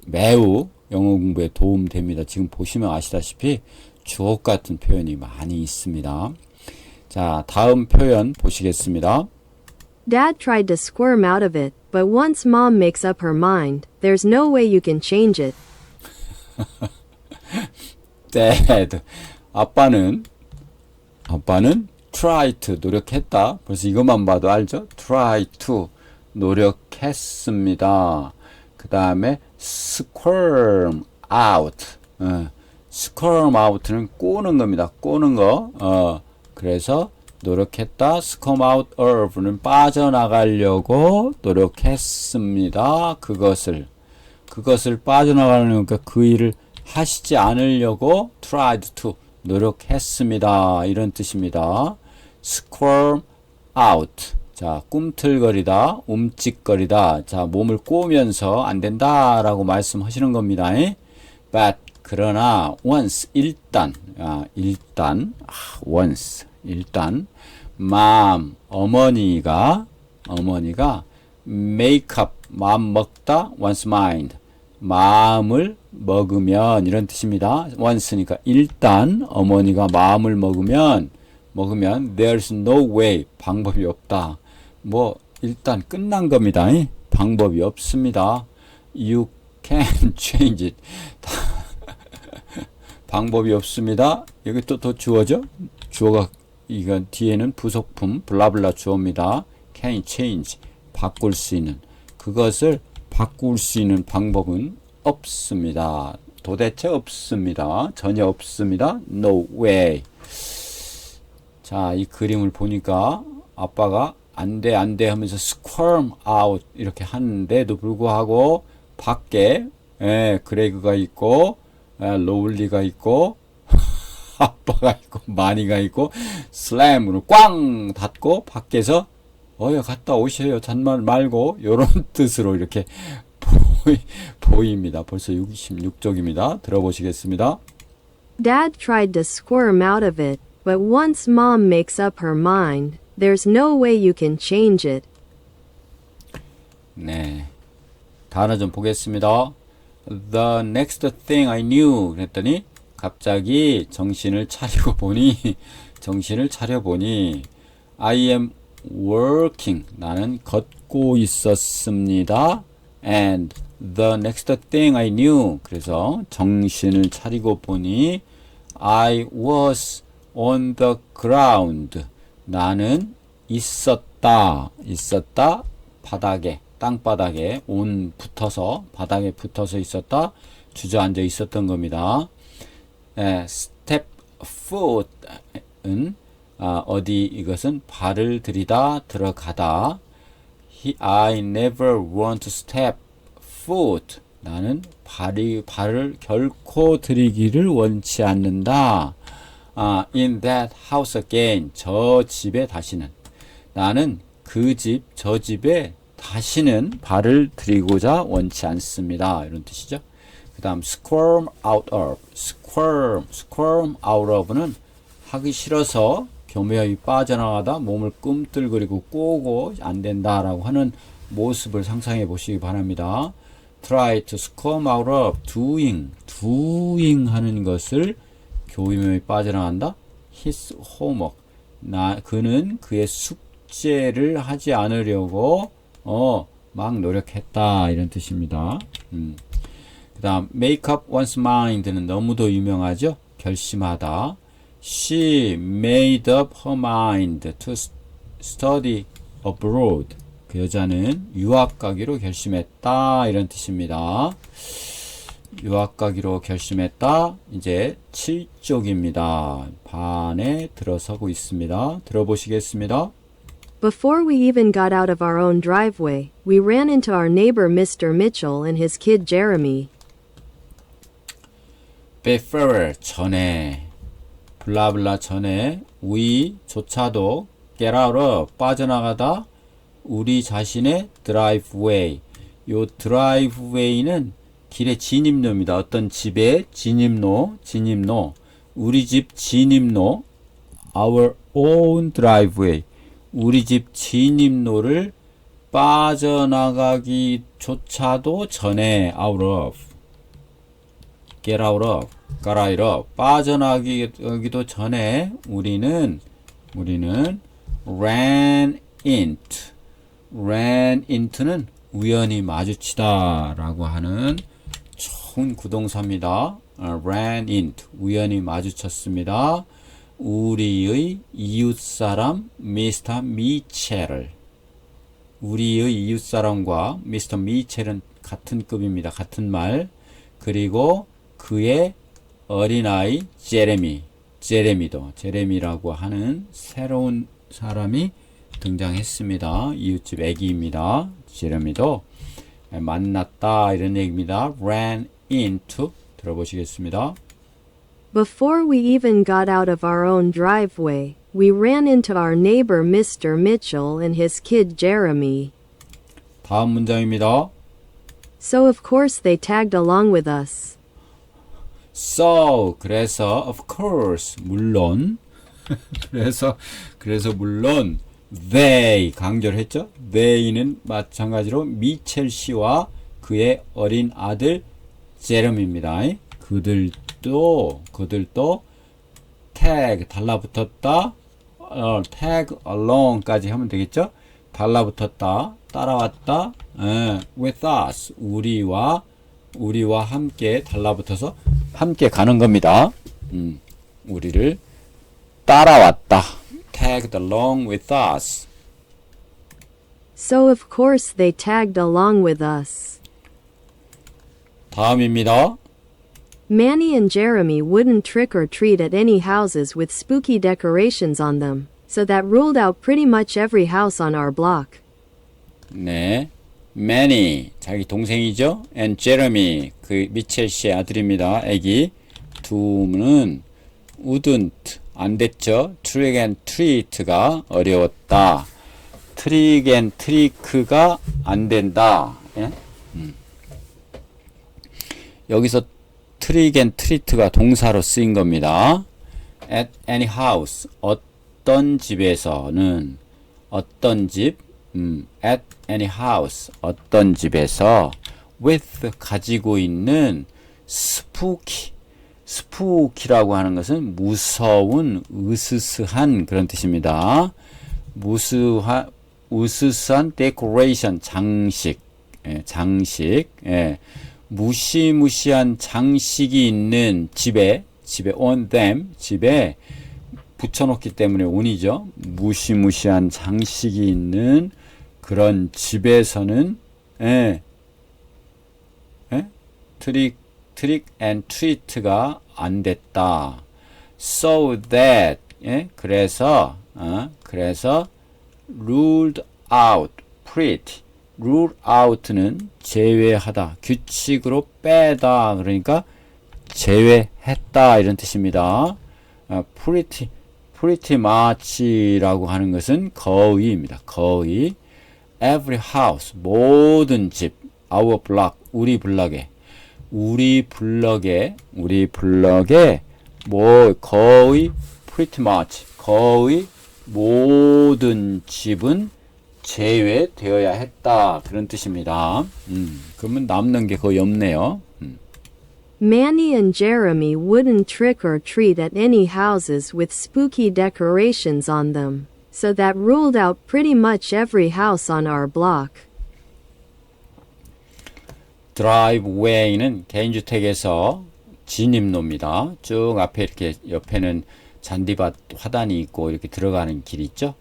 매우 영어 공부에 도움됩니다. 지금 보시면 아시다시피 주옥 같은 표현이 많이 있습니다. 자, 다음 표현 보시겠습니다. Dad tried to squirm out of it, but once Mom makes up her mind, there's no way you can change it. Dad. 아빠는 try to 노력했다. 벌써 이것만 봐도 알죠? try to 노력했습니다. 그 다음에 squirm out. squirm out는 꼬는 겁니다. 꼬는 거. 그래서 노력했다. squirm out of는 빠져나가려고 노력했습니다. 그것을 빠져나가려니까 그 일을 하시지 않으려고 tried to 노력했습니다. 이런 뜻입니다. squirm out. 자, 꿈틀거리다, 움찔거리다. 자, 몸을 꼬면서 안 된다라고 말씀하시는 겁니다. But 그러나 once once mom 어머니가 make up 마음 먹다 once mind 마음을 먹으면 이런 뜻입니다. once니까 일단 어머니가 마음을 먹으면 there's no way 방법이 없다. 뭐 일단 끝난 겁니다. 방법이 없습니다. You can change it. 방법이 없습니다. 여기 또 주어죠? 주어가 이건 뒤에는 부속품 블라블라 주어입니다. can change 바꿀 수 있는 그것을 바꿀 수 있는 방법은 없습니다. 도대체 없습니다. 전혀 없습니다. No way. 자, 이 그림을 보니까 아빠가 안 돼 하면서 squirm out 이렇게 하는데도 불구하고 밖에 그레그가 있고 로울리가 있고 아빠가 있고 마니가 있고 슬램으로 꽝 닫고 밖에서 갔다 오셔요. 잔말 말고 요런 뜻으로 이렇게 보입니다. 벌써 66쪽입니다. 들어보시겠습니다. Dad tried to squirm out of it, but once Mom makes up her mind, there's no way you can change it. 네. 단어 좀 보겠습니다. The next thing I knew 그랬더니 갑자기 정신을 차려보니 I am working 나는 걷고 있었습니다. And the next thing I knew 그래서 정신을 차리고 보니 I was on the ground 나는 있었다 바닥에 땅바닥에 바닥에 붙어서 있었다 주저앉아 있었던 겁니다. step foot은 어디 이것은 발을 들이다 들어가다. I never want to step foot. 나는 발을 결코 들이기를 원치 않는다. In that house again. 저 집에 다시는. 나는 저 집에 다시는 발을 들이고자 원치 않습니다. 이런 뜻이죠. 그 다음 squirm out of. squirm out of는 하기 싫어서 교묘히 빠져나가다 몸을 꿈틀거리고 꼬고 안 된다라고 하는 모습을 상상해 보시기 바랍니다. Try to squirm out of doing 하는 것을 교묘히 빠져나간다. His homework. 그는 그의 숙제를 하지 않으려고 막 노력했다 이런 뜻입니다. 그 다음 make up one's mind는 너무도 유명하죠. 결심하다. She made up her mind to study abroad. 그 여자는 유학 가기로 결심했다 이런 뜻입니다. 유학 가기로 결심했다. 이제 7쪽입니다. 반에 들어서고 있습니다. 들어보시겠습니다. Before we even got out of our own driveway, we ran into our neighbor Mr. Mitchell and his kid Jeremy. Before 전에 블라블라 전에 we 조차도 get out of 빠져나가다 우리 자신의 driveway. 요 driveway는 길의 진입로입니다. 어떤 집의 진입로. 우리 집 진입로. Our own driveway. 우리 집 진입로를 빠져나가기조차도 전에 out of, get out of, got out of, 빠져나가기도 전에 우리는 ran into는 우연히 마주치다 라고 하는 좋은 구동사입니다. ran into, 우연히 마주쳤습니다. 우리의 이웃사람 미스터 미첼을. 우리의 이웃사람과 미스터 미첼은 같은 급입니다. 같은 말. 그리고 그의 어린아이 제레미라고 하는 새로운 사람이 등장했습니다. 이웃집 애기입니다. 제레미도 만났다 이런 얘기입니다. ran into 들어보시겠습니다. Before we even got out of our own driveway, we ran into our neighbor Mr. Mitchell and his kid Jeremy. 다음 문장입니다. So of course they tagged along with us. So 그래서 of course 물론 그래서 물론 they 강조를 했죠. they는 마찬가지로 미첼 씨와 그의 어린 아들 제레미입니다. 그들도 tag 달라붙었다. tag along까지 하면 되겠죠. 달라붙었다, 따라왔다. with us 우리와 함께 달라붙어서 함께 가는 겁니다. 우리를 따라왔다. tagged along with us. So of course they tagged along with us. 다음입니다. Manny and Jeremy wouldn't trick or treat at any houses with spooky decorations on them, so that ruled out pretty much every house on our block. 네, Manny 자기 동생이죠. and Jeremy 그 미첼 씨의 아들입니다. 아기 두 분은 wouldn't 안 됐죠. trick and treat가 어려웠다. trick and trick가 안 된다. 예? 여기서 trick and treat가 동사로 쓰인 겁니다. at any house 어떤 집에서는 어떤 집 at any house 어떤 집에서 with 가지고 있는 spooky라고 하는 것은 무서운 으스스한 그런 뜻입니다. 으스스한 decoration 장식 무시무시한 장식이 있는 집에 on them 집에 붙여놓기 때문에 on이죠. 무시무시한 장식이 있는 그런 집에서는 trick and treat가 안 됐다. So that 그래서 ruled out rule out는 제외하다, 규칙으로 빼다, 그러니까 제외했다 이런 뜻입니다. pretty much라고 하는 것은 거의입니다. 거의 every house 모든 집 our block 우리 블럭에 뭐 거의 pretty much 거의 모든 집은 제외되어야 했다 그런 뜻입니다. 그러면 남는 게 거의 없네요. Manny and Jeremy wouldn't trick or treat at any houses with spooky decorations on them, so that ruled out pretty much every house on our block. driveway는 개인주택에서 진입로입니다. 쭉 앞에 이렇게 옆에는 잔디밭 화단이 있고 이렇게 들어가는 길이 있죠.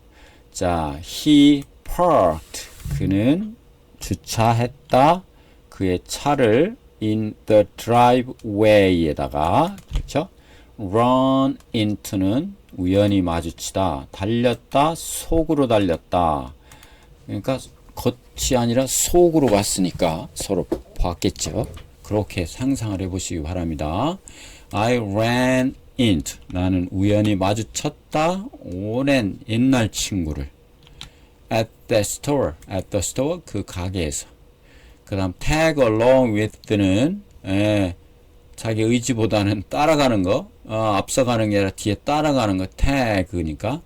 자, he parked 그는 주차했다. 그의 차를 in the driveway에다가 그렇죠. run into는 우연히 마주치다. 달렸다. 속으로 달렸다. 그러니까 겉이 아니라 속으로 갔으니까 서로 봤겠죠. 그렇게 상상을 해보시기 바랍니다. I ran 나는 우연히 마주쳤다. 오랜 옛날 친구를. at the store 그 가게에서. 그 다음 tag along with는 자기 의지보다는 따라가는 거, 앞서가는 게 아니라 뒤에 따라가는 거 tag니까.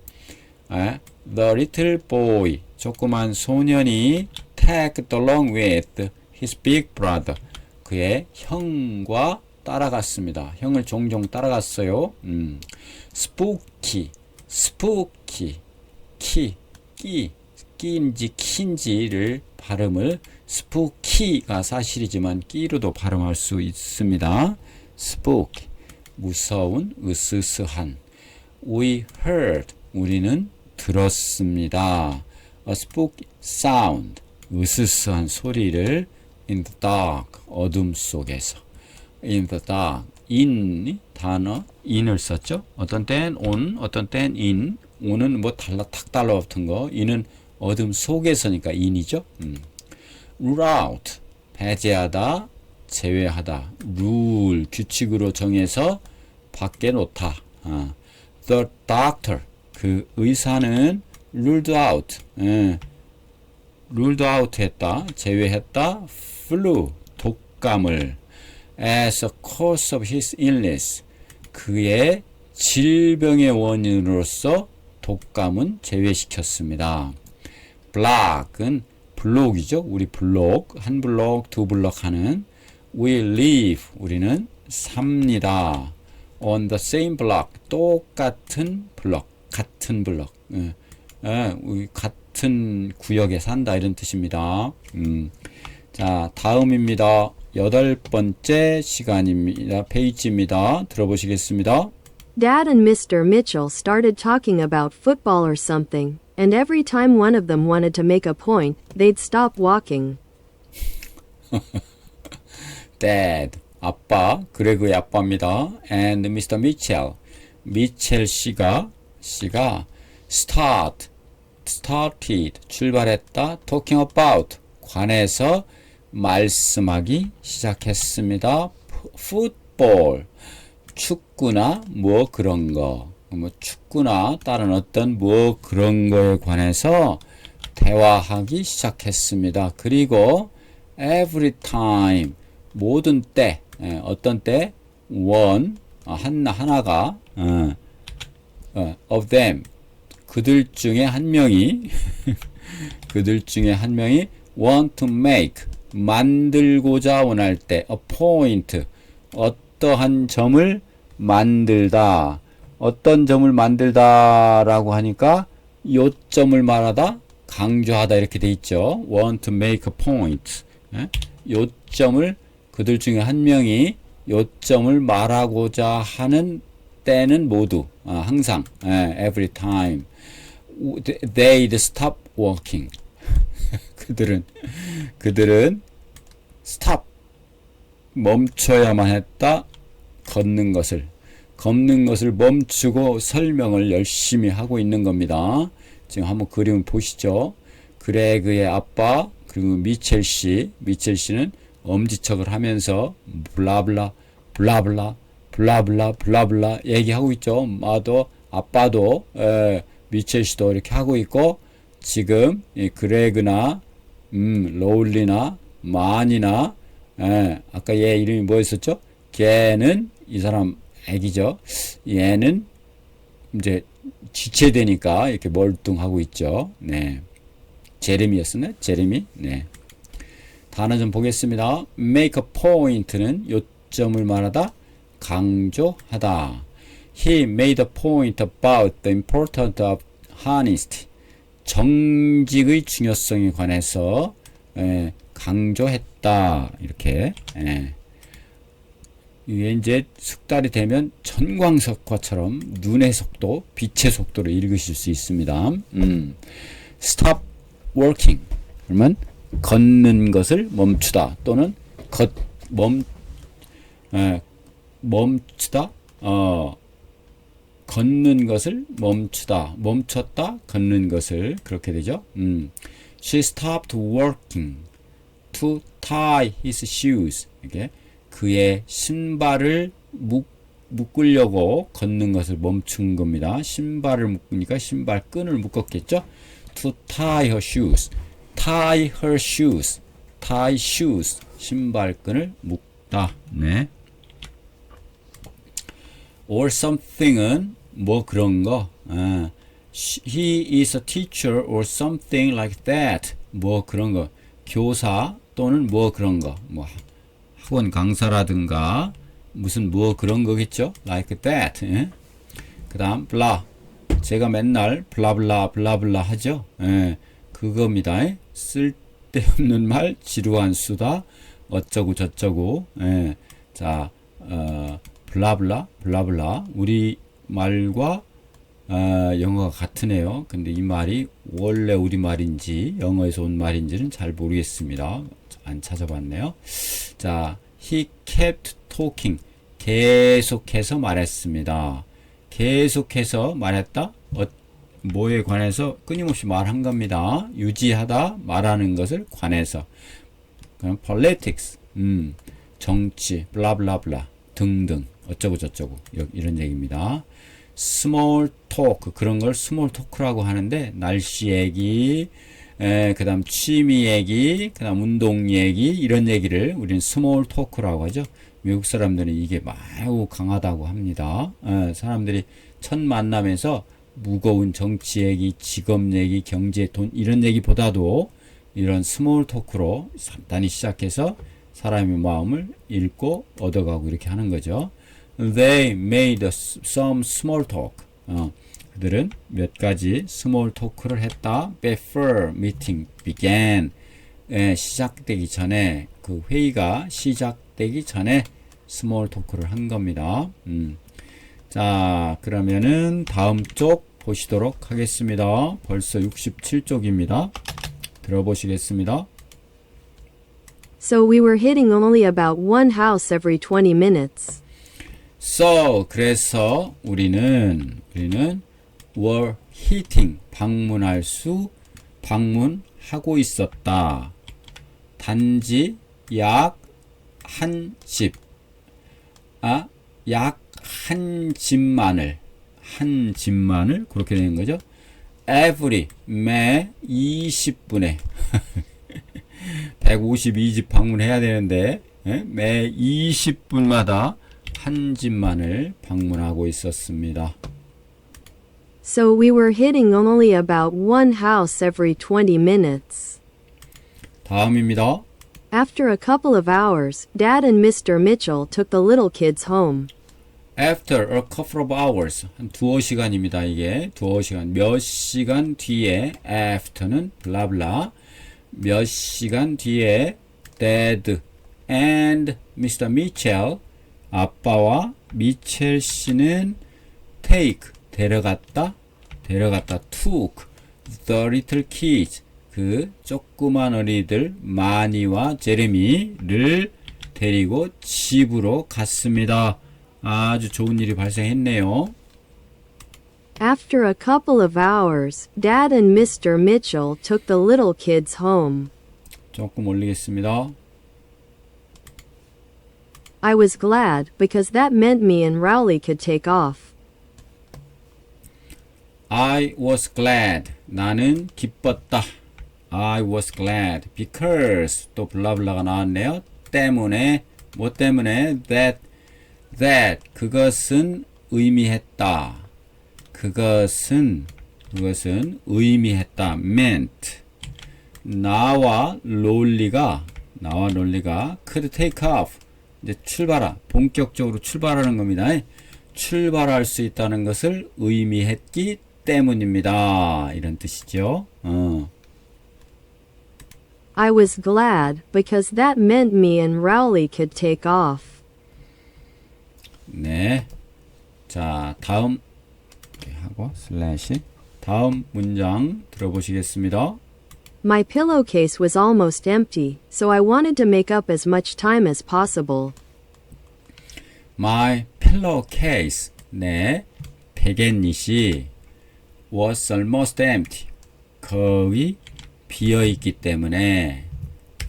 The little boy 조그만 소년이 tagged along with his big brother 그의 형과 따라갔습니다. 형을 종종 따라갔어요. spooky 끼인지 키인지를 발음을 spooky가 사실이지만 끼로도 발음할 수 있습니다. spook 무서운 으스스한. We heard 우리는 들었습니다. A spooky sound 으스스한 소리를 in the dark 어둠 속에서. in the dark in 단어 in을 썼죠. 어떤 땐 on 어떤 땐 in. on은 뭐 탁 달라붙은 거. in은 어둠 속에서니까 in이죠. rule out 배제하다 제외하다. rule 규칙으로 정해서 밖에 놓다. the doctor 그 의사는 ruled out ruled out 했다 제외했다. flu 독감을 as a cause of his illness 그의 질병의 원인으로서 독감은 제외시켰습니다. block은 블록이죠. 우리 블록 한 블록 두 블록 하는. we live 우리는 삽니다. on the same block 똑같은 블록 같은 블록 우리 같은 구역에 산다 이런 뜻입니다. 자 다음입니다. 8번째 시간입니다. 페이지입니다. 들어보시겠습니다. Dad and Mr. Mitchell started talking about football or something, and every time one of them wanted to make a point, they'd stop walking. Dad, 아빠, 그레그의 아빠입니다. And Mr. Mitchell, 미첼 씨가 started, 출발했다. Talking about, 관해서 말씀하기 시작했습니다. Football, 축구나 뭐 그런 거, 뭐 축구나 다른 어떤 뭐 그런 거에 관해서 대화하기 시작했습니다. 그리고 every time 모든 때 어떤 때 one 하나가 of them 그들 중에 한 명이 want to make 만들고자 원할 때 a point 어떠한 점을 만들다. 어떤 점을 만들다라고 하니까 요점을 말하다, 강조하다 이렇게 돼 있죠. want to make a point. 요점을 그들 중에 한 명이 요점을 말하고자 하는 때는 모두 항상 every time they'd stop walking. 그들은 stop 멈춰야만 했다. 걷는 것을 멈추고 설명을 열심히 하고 있는 겁니다. 지금 한번 그림 보시죠. 그레그의 아빠 그리고 미첼 씨는 엄지척을 하면서 블라블라 얘기하고 있죠. 아빠도 미첼 씨도 이렇게 하고 있고 지금 그레그나 로울리나 만이나 아까 얘 이름이 뭐였었죠? 걔는 이 사람 애기죠. 얘는 이제 지체되니까 이렇게 멀뚱하고 있죠. 네. 제레미였었네? 제레미? 네. 단어 좀 보겠습니다. make a point는 요점을 말하다, 강조하다. He made a point about the importance of honesty. 정직의 중요성에 관해서 강조했다. 이렇게. 이게 이제 숙달이 되면 전광석화처럼 눈의 속도, 빛의 속도로 읽으실 수 있습니다. Stop working. 그러면 걷는 것을 멈추다 또는 멈추다. 걷는 것을 멈췄다. 걷는 것을 그렇게 되죠. She stopped working to tie his shoes. 이렇게 그의 신발을 묶으려고 걷는 것을 멈춘 겁니다. 신발을 묶으니까 신발 끈을 묶었겠죠. to tie her shoes. tie her shoes. tie shoes. 신발끈을 묶다. 네. or something은 뭐 그런 거. He is a teacher or something like that. 뭐 그런 거. 교사 또는 뭐 그런 거. 뭐 학원 강사라든가 무슨 뭐 그런 거겠죠. like that. 예? 그 다음 blah. 제가 맨날 블라블라 블라블라 하죠. 예, 그겁니다. 쓸데없는 말, 지루한 수다, 어쩌고 저쩌고. 예, 자, 블라블라 블라블라 우리 말과 영어가 같으네요. 근데 이 말이 원래 우리 말인지 영어에서 온 말인지는 잘 모르겠습니다. 안 찾아봤네요. 자, he kept talking. 계속해서 말했습니다. 계속해서 말했다. 뭐에 관해서 끊임없이 말한 겁니다. 유지하다, 말하는 것을 관해서. 그럼 politics, 정치, 블라블라블라 등등 어쩌고 저쩌고 이런 얘기입니다. small talk, 그런 걸 small talk라고 하는데 날씨 얘기, 그 다음 취미 얘기, 그 다음 운동 얘기, 이런 얘기를 우리는 small talk라고 하죠. 외국 사람들은 이게 매우 강하다고 합니다. 사람들이 첫 만남에서 무거운 정치 얘기, 직업 얘기, 경제, 돈 이런 얘기보다도 이런 스몰 토크로 간단히 시작해서 사람의 마음을 읽고 얻어가고 이렇게 하는 거죠. They made some small talk. 그들은 몇 가지 스몰 토크를 했다. Before meeting began. 시작되기 전에, 그 회의가 시작되기 전에 스몰 토크를 한 겁니다. 자, 그러면은 다음 쪽 보시도록 하겠습니다. 벌써 67쪽입니다. 들어보시겠습니다. So we were hitting only about one house every 20 minutes. So, 그래서 우리는 were hitting, 방문하고 있었다. 단지 약 한 집, 약 한 집만을 그렇게 되는 거죠. every, 매 20분에 152집 방문해야 되는데 매 20분마다 한 집만을 방문하고 있었습니다. So we were hitting only about one house every 20 minutes. 다음입니다. After a couple of hours, Dad and Mr. Mitchell took the little kids home. After a couple of hours, 한 두어 시간입니다. 이게 두어 시간, 몇 시간 뒤에 after는 블라블라, 몇 시간 뒤에 Dad and Mr. Mitchell, 아빠와 미첼 씨는 take, 데려갔다, took the little kids, 그 조그만 어린이들 마니와 제레미를 데리고 집으로 갔습니다. 아주 좋은 일이 발생했네요. After a couple of hours, Dad and Mr. Mitchell took the little kids home. 조금 올리겠습니다. I was glad because that meant me and Rowley could take off. I was glad. 나는 기뻤다. I was glad because 또 블라블라가 나왔네요. 때문에, 뭐 때문에 that 그것은 의미했다. 그것은 의미했다. meant. 나와 롤리가 could take off. 이제 본격적으로 출발하는 겁니다. 출발할 수 있다는 것을 의미했기 때문입니다. 이런 뜻이죠. I was glad because that meant me and Rowley could take off. 네. 자, 다음 이렇게 하고 슬래시 다음 문장 들어보시겠습니다. My pillowcase was almost empty, so I wanted to make up as much time as possible. My pillowcase, 네, 베갯닛이 was almost empty, 거의 비어있기 때문에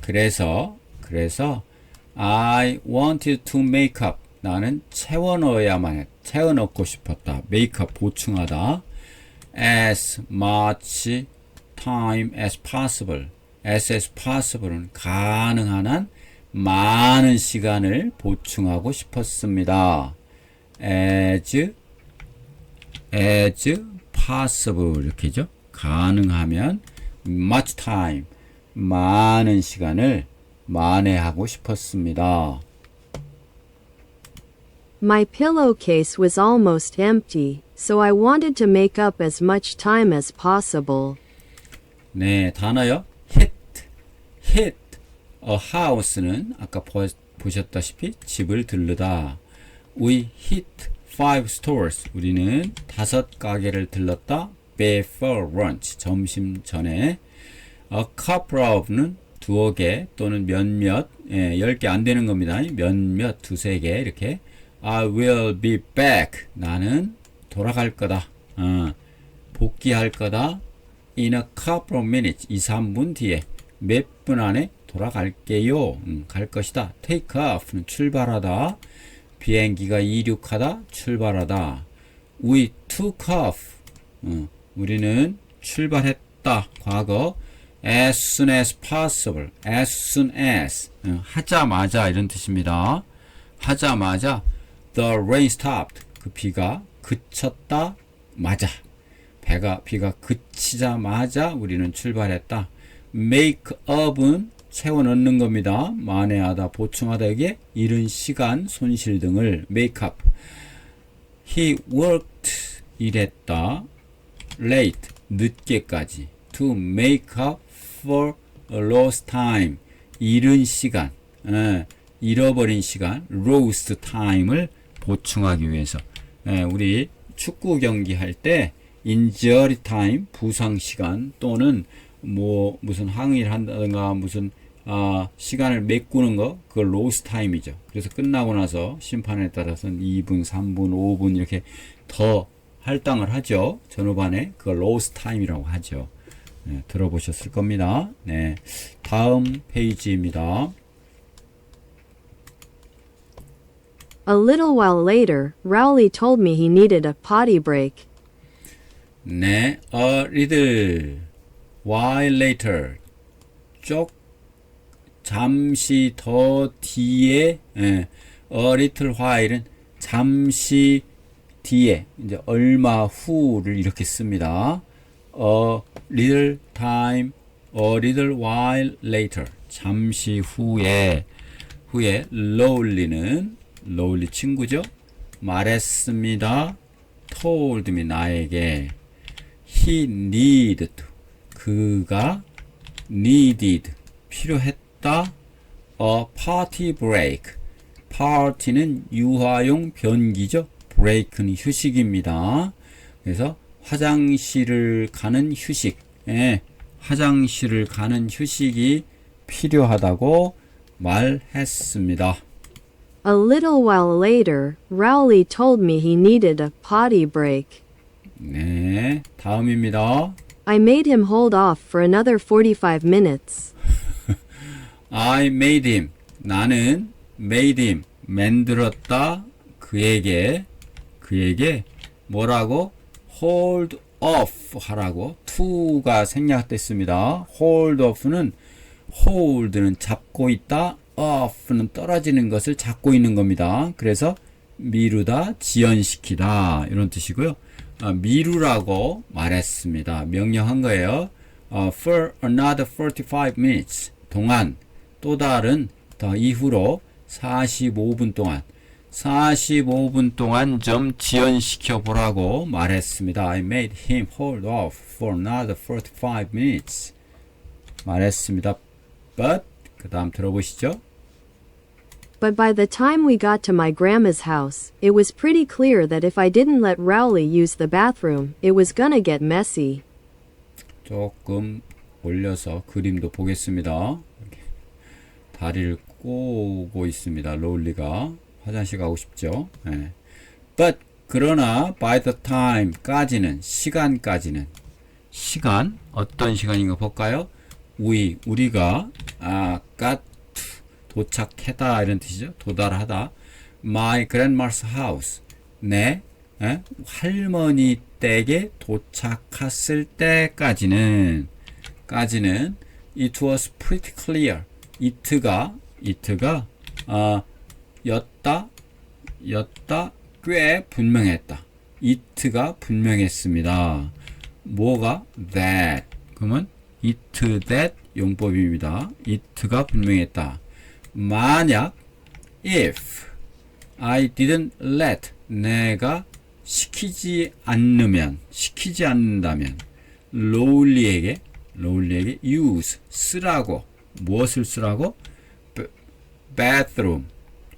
그래서 I wanted to make up, 나는 채워넣고 싶었다. make up, 보충하다. as much time as possible. as possible은 가능한 한 많은 시간을 보충하고 싶었습니다. as possible 이렇게죠. 가능하면 much time 많은 시간을 만회하고 싶었습니다. My pillowcase was almost empty, so I wanted to make up as much time as possible. 네, 단어요. hit a house는 아까 보셨다시피 집을 들르다. We hit 5 stores. 우리는 5 가게를 들렀다. before lunch. 점심 전에. A couple of는 두어 개 또는 몇몇 10개 안 되는 겁니다. 몇몇 두세 개 이렇게. I will be back. 나는 돌아갈 거다. 복귀할 거다. In a couple of minutes. 2, 3분 뒤에. 몇 분 안에 돌아갈게요. 갈 것이다. Take off는 출발하다. 비행기가 이륙하다. 출발하다. We took off. 우리는 출발했다. 과거. As soon as possible. As soon as. 하자마자 이런 뜻입니다. 하자마자 The rain stopped. 그 비가 그쳤다. 마자. 비가 그치자마자 우리는 출발했다. Make up은 채워 넣는 겁니다. 만회하다, 보충하다 여기에 이른 시간, 손실 등을 make up. He worked 일했다. late 늦게까지. To make up for a lost time 잃은 시간, 잃어버린 시간, lost time을 보충하기 위해서. 우리 축구 경기 할 때 injury time 부상 시간 또는 뭐 무슨 항의를 한다든가 무슨 시간을 메꾸는 거 그걸 lost time이죠. 그래서 끝나고 나서 심판에 따라서는 2분, 3분, 5분 이렇게 더 할당을 하죠. 전후반에 그걸 lost time이라고 하죠. 들어보셨을 겁니다. 네, 다음 페이지입니다. A little while later, Rowley told me he needed a potty break. 네, a little while later, 잠시 더 뒤에, a little while은 잠시 뒤에, 이제 얼마 후를 이렇게 씁니다. A little time, a little while later, 잠시 후에 Lowly는 Lowly 친구죠. 말했습니다. told me 나에게 he needed 그가 needed 필요했다. a party break party는 유아용 변기죠. break는 휴식입니다. 그래서 화장실을 가는 휴식, 화장실을 가는 휴식이 필요하다고 말했습니다. A little while later, Rowley told me he needed a potty break. 네, 다음입니다. I made him hold off for another 45 minutes. I made him. 나는 made him. 만들었다. 그에게 뭐라고? hold off 하라고. to가 생략됐습니다. hold off는 hold는 잡고 있다. off는 떨어지는 것을 잡고 있는 겁니다. 그래서 미루다, 지연시키다 이런 뜻이고요. 미루라고 말했습니다. 명령한 거예요. For another 45 minutes 동안 또 다른 더 이후로 45분 동안 좀 지연시켜 보라고 말했습니다. I made him hold off for another 45 minutes 말했습니다. But 그 다음 들어보시죠. But by the time we got to my grandma's house, it was pretty clear that if I didn't let Rowley use the bathroom, it was gonna get messy. 조금 올려서 그림도 보겠습니다. 다리를 꼬고 있습니다. 롤리가 화장실 가고 싶죠. 네. But 그러나 by the time까지는 시간까지는 시간 어떤 시간인가 볼까요? 우리가 got 도착했다 이런 뜻이죠. 도달하다. My grandma's house 내 할머니 댁에 도착했을 때까지는 까지는 it was pretty clear. it가 였다 꽤 분명했다. it가 분명했습니다. 뭐가? that. 그러면 it that 용법입니다. it가 분명했다. 만약 if I didn't let 내가 시키지 않는다면 롤리에게 use 쓰라고 무엇을 쓰라고? bathroom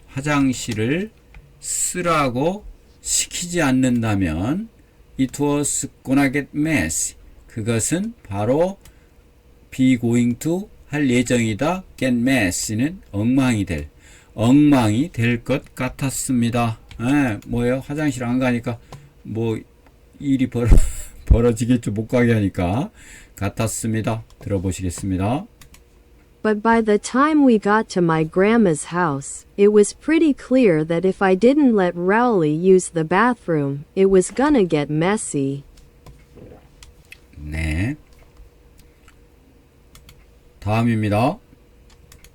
화장실을 쓰라고 시키지 않는다면 it was gonna get messy 그것은 바로 be going to 할 예정이다. get messy는 엉망이 될 것 같았습니다. 뭐예요? 화장실 안 가니까 뭐 일이 벌어지겠죠. 못 가게 하니까 같았습니다. 들어보시겠습니다. But by the time we got to my grandma's house, it was pretty clear that if I didn't let Rowley use the bathroom, it was gonna get messy. 네. 다음입니다.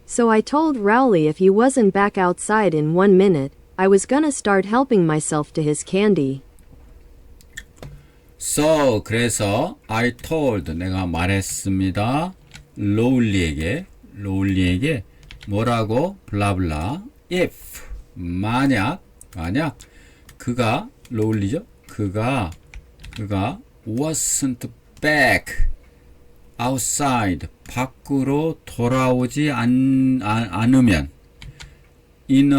So I told Rowley if he wasn't back outside in 1 minute, I was gonna start helping myself to his candy. So, 그래서 I told 내가 말했습니다. 로울리에게 뭐라고? 블라블라. if 만약 그가 로울리죠? 그가 wasn't back outside 밖으로 돌아오지 않으면 in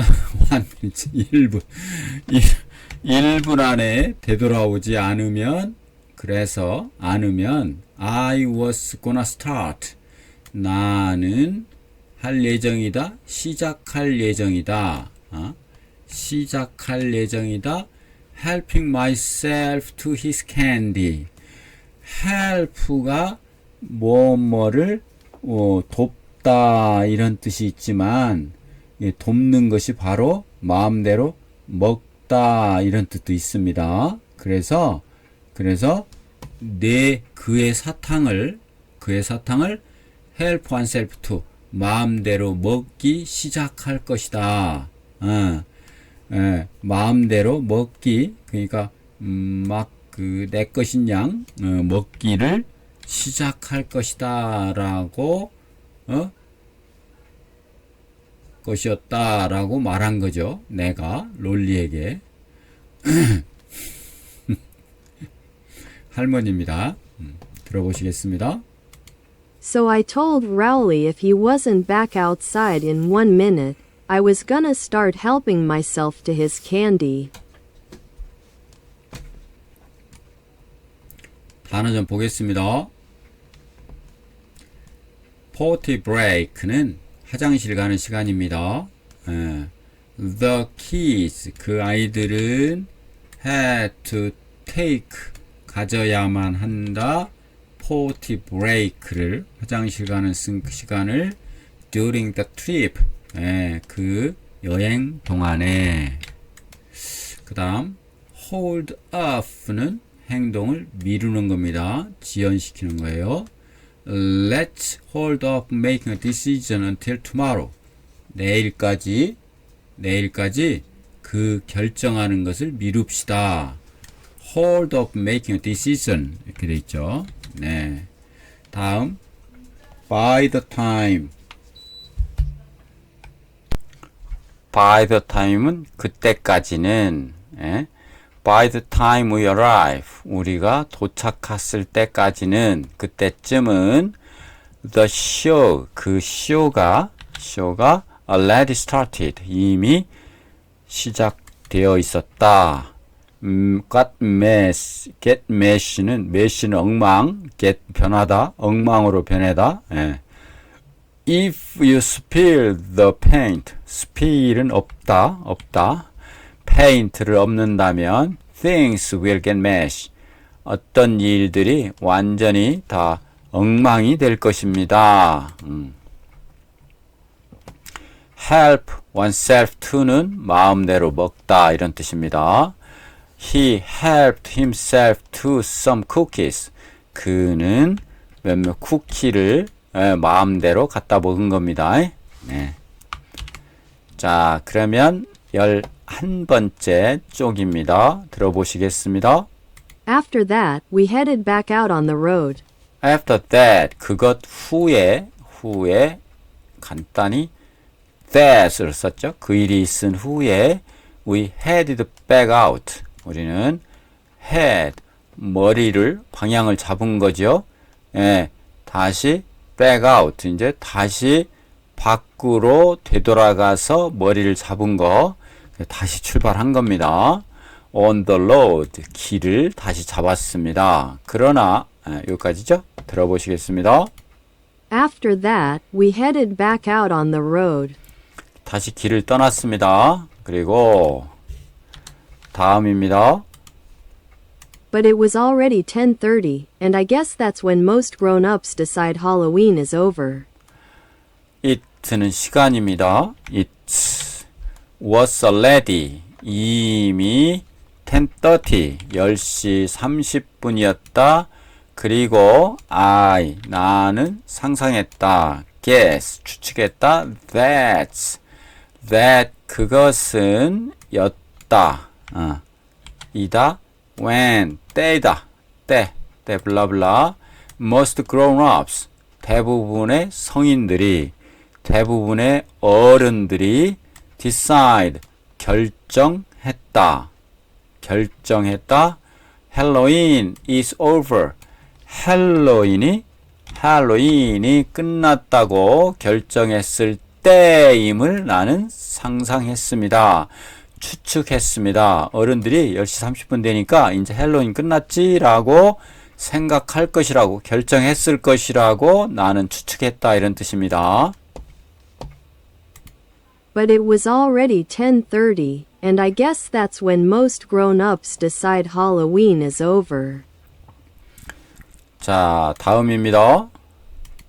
1분 안에 되돌아오지 않으면 그래서 I was gonna start 나는 할 예정이다 시작할 예정이다 helping myself to his candy help가 뭐뭐를 돕다 이런 뜻이 있지만 돕는 것이 바로 마음대로 먹다 이런 뜻도 있습니다. 그래서 그의 사탕을 help oneself to 마음대로 먹기 시작할 것이다. 마음대로 먹기 그러니까 막 내 것인 양 먹기를 시작할 것이다라고 것이었다라고 말한 거죠. 내가 롤리에게 할머니입니다. 들어보시겠습니다. So I told Rowley if he wasn't back outside in 1 minute, I was gonna start helping myself to his candy. 단어 좀 보겠습니다. potty break는 화장실 가는 시간입니다. The kids 그 아이들은 had to take 가져야만 한다. potty break를 화장실 가는 시간을 during the trip 그 여행 동안에 그 다음 hold off는 행동을 미루는 겁니다. 지연시키는 거예요. Let's hold off making a decision until tomorrow. 내일까지 그 결정하는 것을 미룹시다. Hold off making a decision 이렇게 돼 있죠. 네. 다음 by the time은 그때까지는 by the time we arrive 우리가 도착했을 때까지는 그때쯤은 the show 그 쇼가 already started 이미 시작되어 있었다. get mess는 엉망, get 변하다, 엉망으로 변하다. If you spill the paint, spill은 없다. paint를 없는다면 things will get messy. 어떤 일들이 완전히 다 엉망이 될 것입니다. help oneself to는 마음대로 먹다 이런 뜻입니다. He helped himself to some cookies. 그는 몇몇 쿠키를 마음대로 갖다 먹은 겁니다. 네. 자, 그러면 11번째 쪽입니다. 들어보시겠습니다. After that, we headed back out on the road. After that, 그것 후에 간단히 that을 썼죠. 그 일이 있은 후에 we headed back out. 우리는 head, 머리를, 방향을 잡은 거죠. 예, 다시 back out. 이제 다시 밖으로 되돌아가서 머리를 잡은 거 다시 출발한 겁니다. On the road, 길을 다시 잡았습니다. 그러나 여기까지죠? 들어보시겠습니다. After that, we headed back out on the road. 다시 길을 떠났습니다. 그리고 다음입니다. But it was already 10:30, and I guess that's when most grown-ups decide Halloween is over. It는 시간입니다. It was already 이미 10:30 10시 30분이었다. 그리고 나는 상상했다. guess 추측했다. that 그것은 였다. 이다. when 때이다. 때 블라블라. most grown-ups 대부분의 성인들이 대부분의 어른들이 decide 결정했다. Halloween is over. 할로윈이 끝났다고 결정했을 때임을 나는 상상했습니다. 추측했습니다. 어른들이 10시 30분 되니까 이제 할로윈 끝났지라고 생각할 것이라고 결정했을 것이라고 나는 추측했다 이런 뜻입니다. But it was already 10:30, and I guess that's when most grown-ups decide Halloween is over. 자, 다음입니다.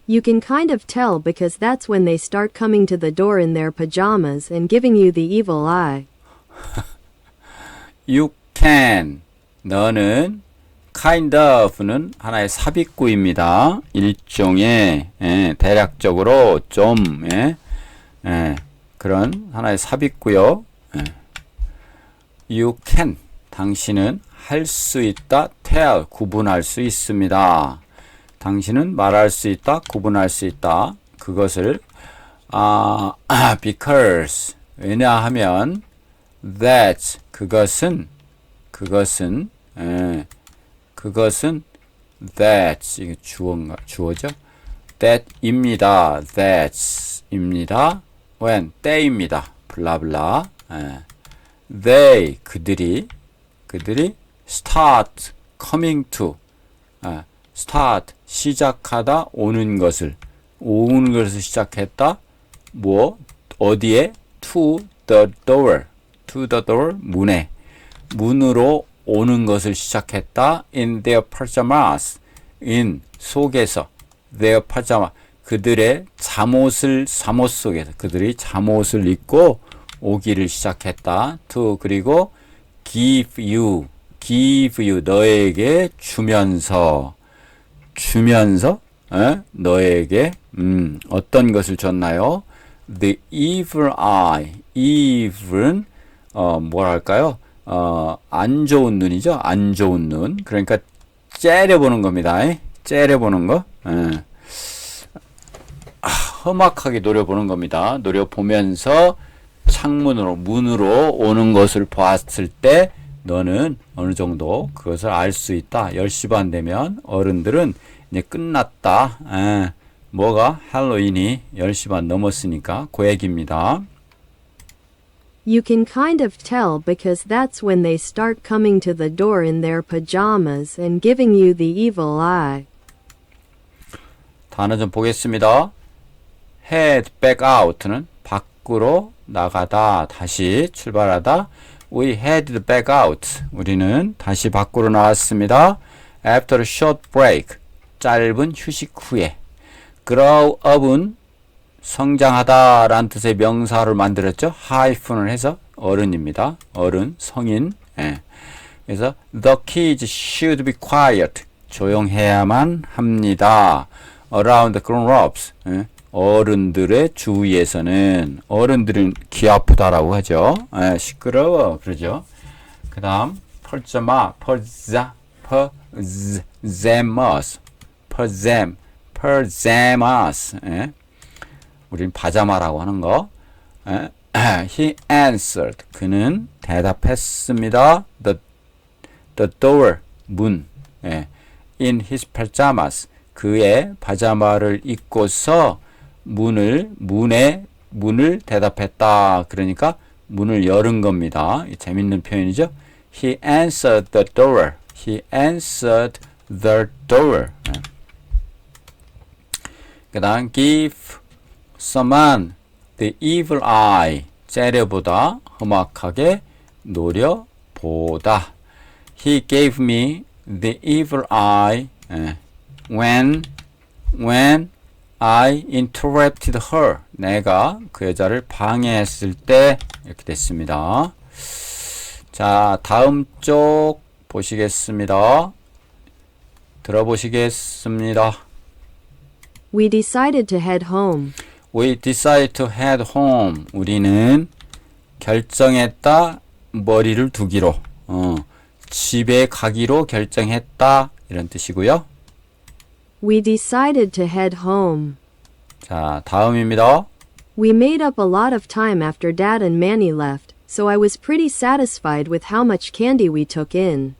You can kind of tell because that's when they start coming to the door in their pajamas and giving you the evil eye. You can. 너는 kind of는 하나의 삽입구입니다. 일종의 대략적으로 좀 그런 하나의 삽입구요. You can. 당신은 할 수 있다. tell. 구분할 수 있습니다. 당신은 말할 수 있다. 구분할 수 있다. 그것을 because 왜냐하면 that 그것은 that 이게 주어죠. that입니다. that입니다. when 때입니다. 블라블라. they 그들이 start coming to start 시작하다 오는 것을 시작했다. 뭐 어디에 to the door 문으로 오는 것을 시작했다. in their pajamas in 속에서 their pajamas 그들의 잠옷 속에서 그들이 잠옷을 입고 오기를 시작했다. to 그리고 give you 너에게 주면서 너에게 어떤 것을 줬나요? The evil eye. evil은 뭐랄까요? 안 좋은 눈이죠. 안 좋은 눈. 그러니까 째려보는 겁니다. 째려보는 거. 험악하게 노려보는 겁니다. 노려보면서 문으로 오는 것을 보았을 때 너는 어느 정도 그것을 알 수 있다. 10시 반 되면 어른들은 이제 끝났다. 뭐가 할로윈이 10시 반 넘었으니까 그 얘기입니다. You can kind of tell because that's when they start coming to the door in their pajamas and giving you the evil eye. 단어 좀 보겠습니다. head back out는 밖으로 나가다, 다시 출발하다. We headed back out. 우리는 다시 밖으로 나왔습니다. After a short break. 짧은 휴식 후에. grow up은 성장하다 라는 뜻의 명사를 만들었죠. 하이픈을 해서 어른입니다. 어른, 성인. 그래서 the kids should be quiet. 조용해야만 합니다. Around the grown-ups. 예? 어른들의 주위에서는 어른들은 귀 아프다라고 하죠. 예, 시끄러워 그러죠. 그 다음 perjamus. 예? 우린 파자마라고 하는 거. 예? He answered. 그는 대답했습니다. The door. 문. 예. In his pajamas. 그의 파자마를 입고서 문을 대답했다. 그러니까 문을 열은 겁니다. 재밌는 표현이죠. He answered the door. He answered the door. 예. 그 다음 give someone the evil eye. 째려보다 험악하게 노려보다. He gave me the evil eye when I interrupted her. 내가 그 여자를 방해했을 때 이렇게 됐습니다. 자, 다음 쪽 보시겠습니다. 들어보시겠습니다. We decided to head home. We decided to head home. 우리는 결정했다. 머리를 두기로. 집에 가기로 결정했다. 이런 뜻이고요. We decided to head home. 자, 다음입니다. We made up a lot of time after Dad and Manny left, so I was pretty satisfied with how much candy we took in.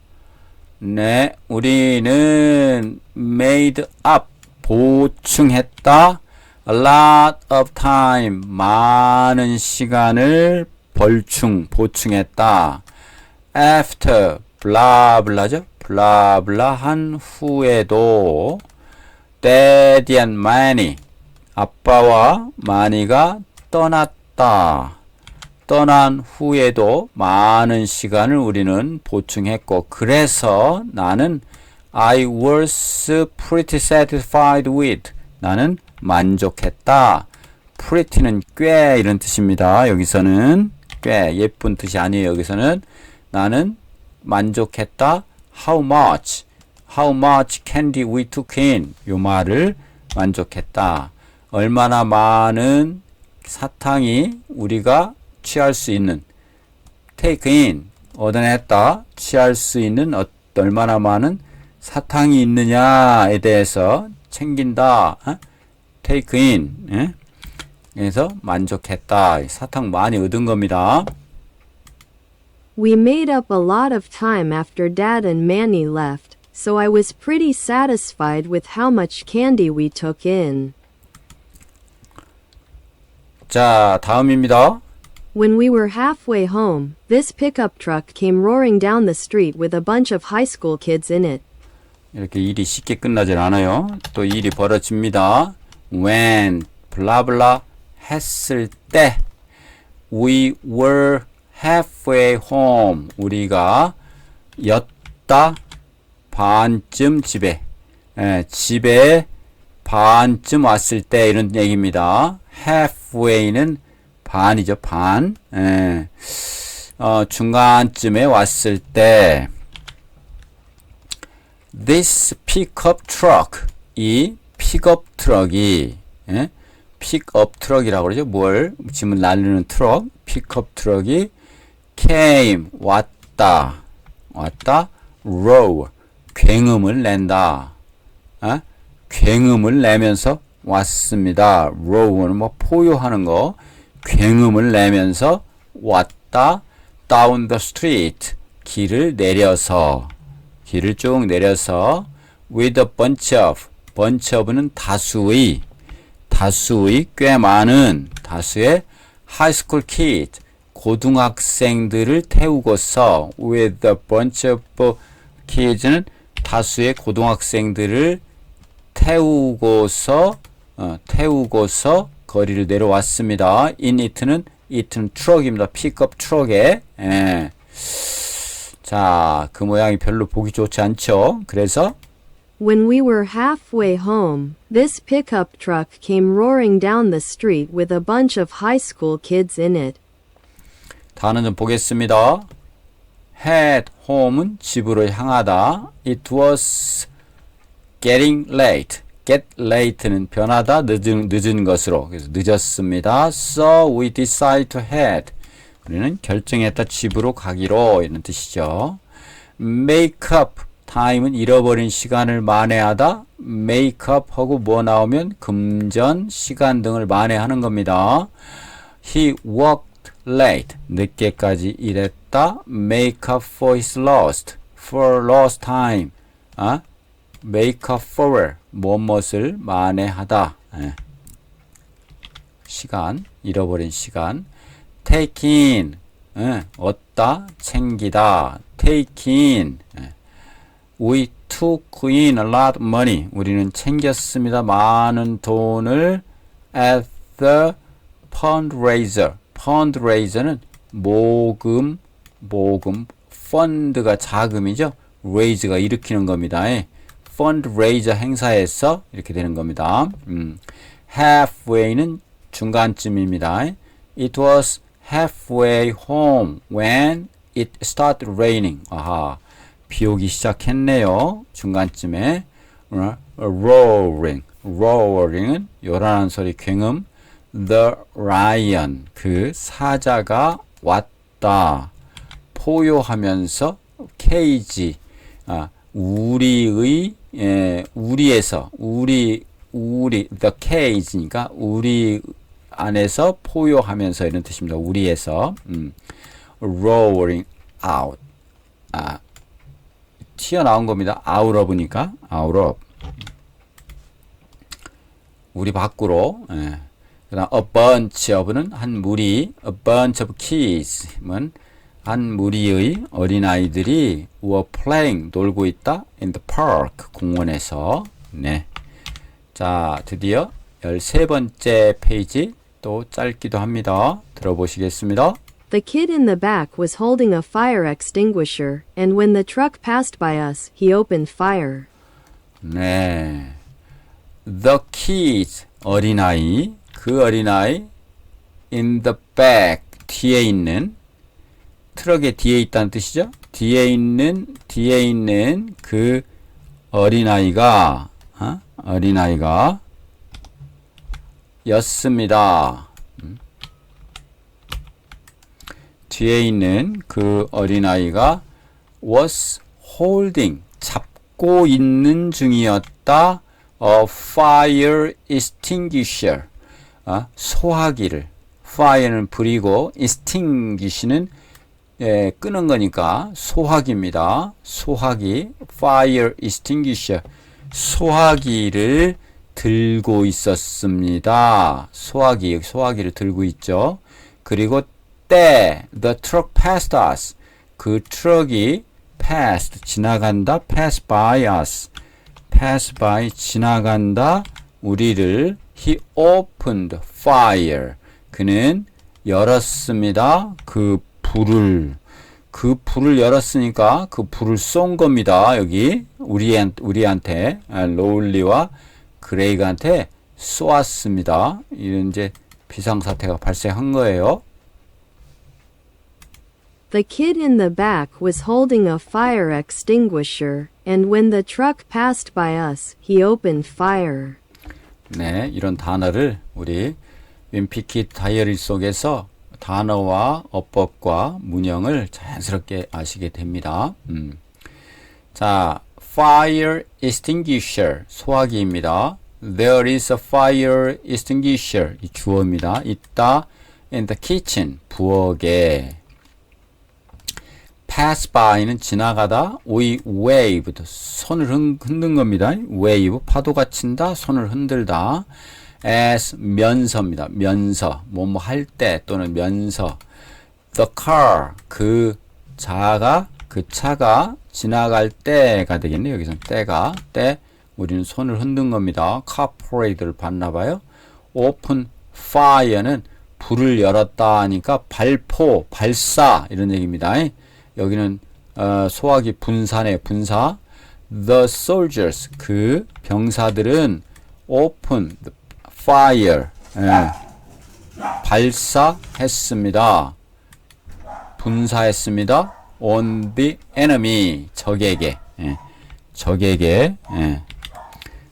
네, 우리는 made up, 보충했다. A lot of time, 많은 시간을 보충했다. After, 블라블라죠? 블라블라한 후에도 Daddy and Manny, 아빠와 마니가 떠났다. 떠난 후에도 많은 시간을 우리는 보충했고, 그래서 나는 I was pretty satisfied with. 나는 만족했다. pretty는 꽤 이런 뜻입니다. 여기서는 꽤 예쁜 뜻이 아니에요. 여기서는 나는 만족했다. How much candy we took in. 요 말을 만족했다. 얼마나 많은 사탕이 우리가 취할 수 있는 take in, 얻어냈다. 취할 수 있는 얼마나 많은 사탕이 있느냐에 대해서 챙긴다. take in. 예? 그래서 만족했다. 사탕 많이 얻은 겁니다. We made up a lot of time after Dad and Manny left, so I was pretty satisfied with how much candy we took in. 자, 다음입니다. When we were halfway home, this pickup truck came roaring down the street with a bunch of high school kids in it. 이렇게 일이 쉽게 끝나질 않아요. 또 일이 벌어집니다. When, 블라블라 했을 때, we were halfway home. 우리가 였다 반쯤 집에. 집에 반쯤 왔을 때 이런 얘기입니다. halfway는 반이죠. 반. 중간쯤에 왔을 때 this pickup truck, 이 픽업 트럭이 픽업 트럭이라고 그러죠. 뭘 짐을 날리는 트럭, 픽업 트럭이 came, 왔다, row, 굉음을 낸다. 굉음을 내면서 왔습니다. row는 뭐 포효하는 거, 굉음을 내면서 왔다. down the street, 길을 쭉 내려서 with a bunch of는 다수의 꽤 많은 다수의 high school kids, 고등학생들을 태우고서 with a bunch of kids는 다수의 고등학생들을 태우고서 거리를 내려왔습니다. in it는 트럭입니다. 픽업 트럭에. 자, 그 모양이 별로 보기 좋지 않죠. 그래서 When we were halfway home, this pickup truck came roaring down the street with a bunch of high school kids in it. 단어 좀 보겠습니다. head home은 집으로 향하다. It was getting late. get late는 변하다, 늦은 것으로. 그래서 늦었습니다. So we decide to head. 우리는 결정했다, 집으로 가기로, 이런 뜻이죠. make up time은 잃어버린 시간을 만회하다. make up 하고 뭐 나오면 금전, 시간 등을 만회하는 겁니다. He worked late. 늦게까지 일했다. make up for his for lost time. make up for 무엇을 만회하다. 시간, 잃어버린 시간. take in, 얻다, 챙기다. take in. We took in a lot of money. 우리는 챙겼습니다. 많은 돈을 at the fundraiser. fundraiser는 모금, fund가 자금이죠. raise가 일으키는 겁니다. fundraiser 행사에서 이렇게 되는 겁니다. halfway는 중간쯤입니다. It was halfway home when it started raining. 아하, 비 오기 시작했네요. 중간쯤에. roaring은 요란한 소리, 굉음. The lion, 그 사자가 왔다. 포효하면서 케이지, 우리에서, the cage니까 우리 안에서 포효하면서 이런 뜻입니다. 우리에서. roaring out. 튀어나온 겁니다. out of니까, out of. 우리 밖으로. 그 다음, a bunch of는 한 무리, a bunch of kids은 한 무리의 어린아이들이 were playing, 놀고 있다, in the park, 공원에서. 네. 자, 드디어 13번째 페이지, 또 짧기도 합니다. 들어보시겠습니다. The kid in the back was holding a fire extinguisher, and when the truck passed by us, he opened fire. 네. The kids, 어린아이, 그 어린아이, in the back, 뒤에 있는, 트럭의 뒤에 있다는 뜻이죠. 뒤에 있는 그 어린아이가, 였습니다. 뒤에 있는 그 어린아이가 was holding, 잡고 있는 중이었다. a fire extinguisher, 소화기를. fire는 불이고 extinguish는 끄는 거니까 소화기입니다. 소화기, fire extinguisher, 소화기를 들고 있었습니다. 소화기를 들고 있죠. 그리고 the truck passed us, 그 트럭이 passed, 지나간다, pass by us, pass by, 지나간다, 우리를. he opened fire, 그는 열었습니다. 그 불을 열었으니까 그 불을 쏜 겁니다. 여기 우리한테, 로울리와 그레이그한테 쏘았습니다. 이런 이제 비상사태가 발생한 거예요. The kid in the back was holding a fire extinguisher, and when the truck passed by us, he opened fire. 네, 이런 단어를 우리 윈피킷 다이어리 속에서 단어와 어법과 문형을 자연스럽게 아시게 됩니다. 자, fire extinguisher, 소화기입니다. There is a fire extinguisher, 이 주어입니다. 있다, in the kitchen, 부엌에. pass by는 지나가다, we waved, 손을 흔든 겁니다. wave, 파도가 친다, 손을 흔들다. as, 면서입니다. 면서, 뭐뭐 할 때 또는 면서. the car, 그 차가 지나갈 때가 되겠네요. 여기서는 때, 우리는 손을 흔든 겁니다. car parade를 봤나 봐요. open fire는 불을 열었다 하니까 발포, 발사 이런 얘기입니다. 여기는 소화기 분사네, 분사. The soldiers, 그 병사들은 open fire, 발사했습니다. 분사했습니다. on the enemy, 적에게.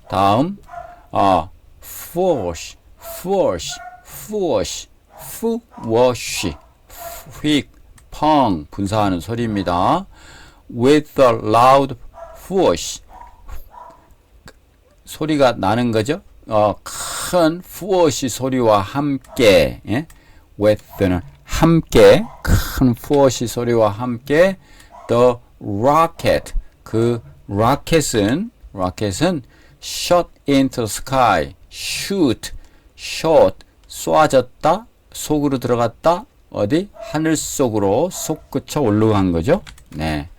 다음 foolish, foolish, foolish, foolish, 휙, 펑 분사하는 소리입니다. with a loud foolish 소리가 나는 거죠. 큰 foolish 소리와 함께 with는 함께 큰 foolish 소리와 함께 the rocket 그 rocket은 shot into the sky shoot 쏘아졌다 속으로 들어갔다 어디 하늘 속으로 솟구쳐 올라간 거죠. 네.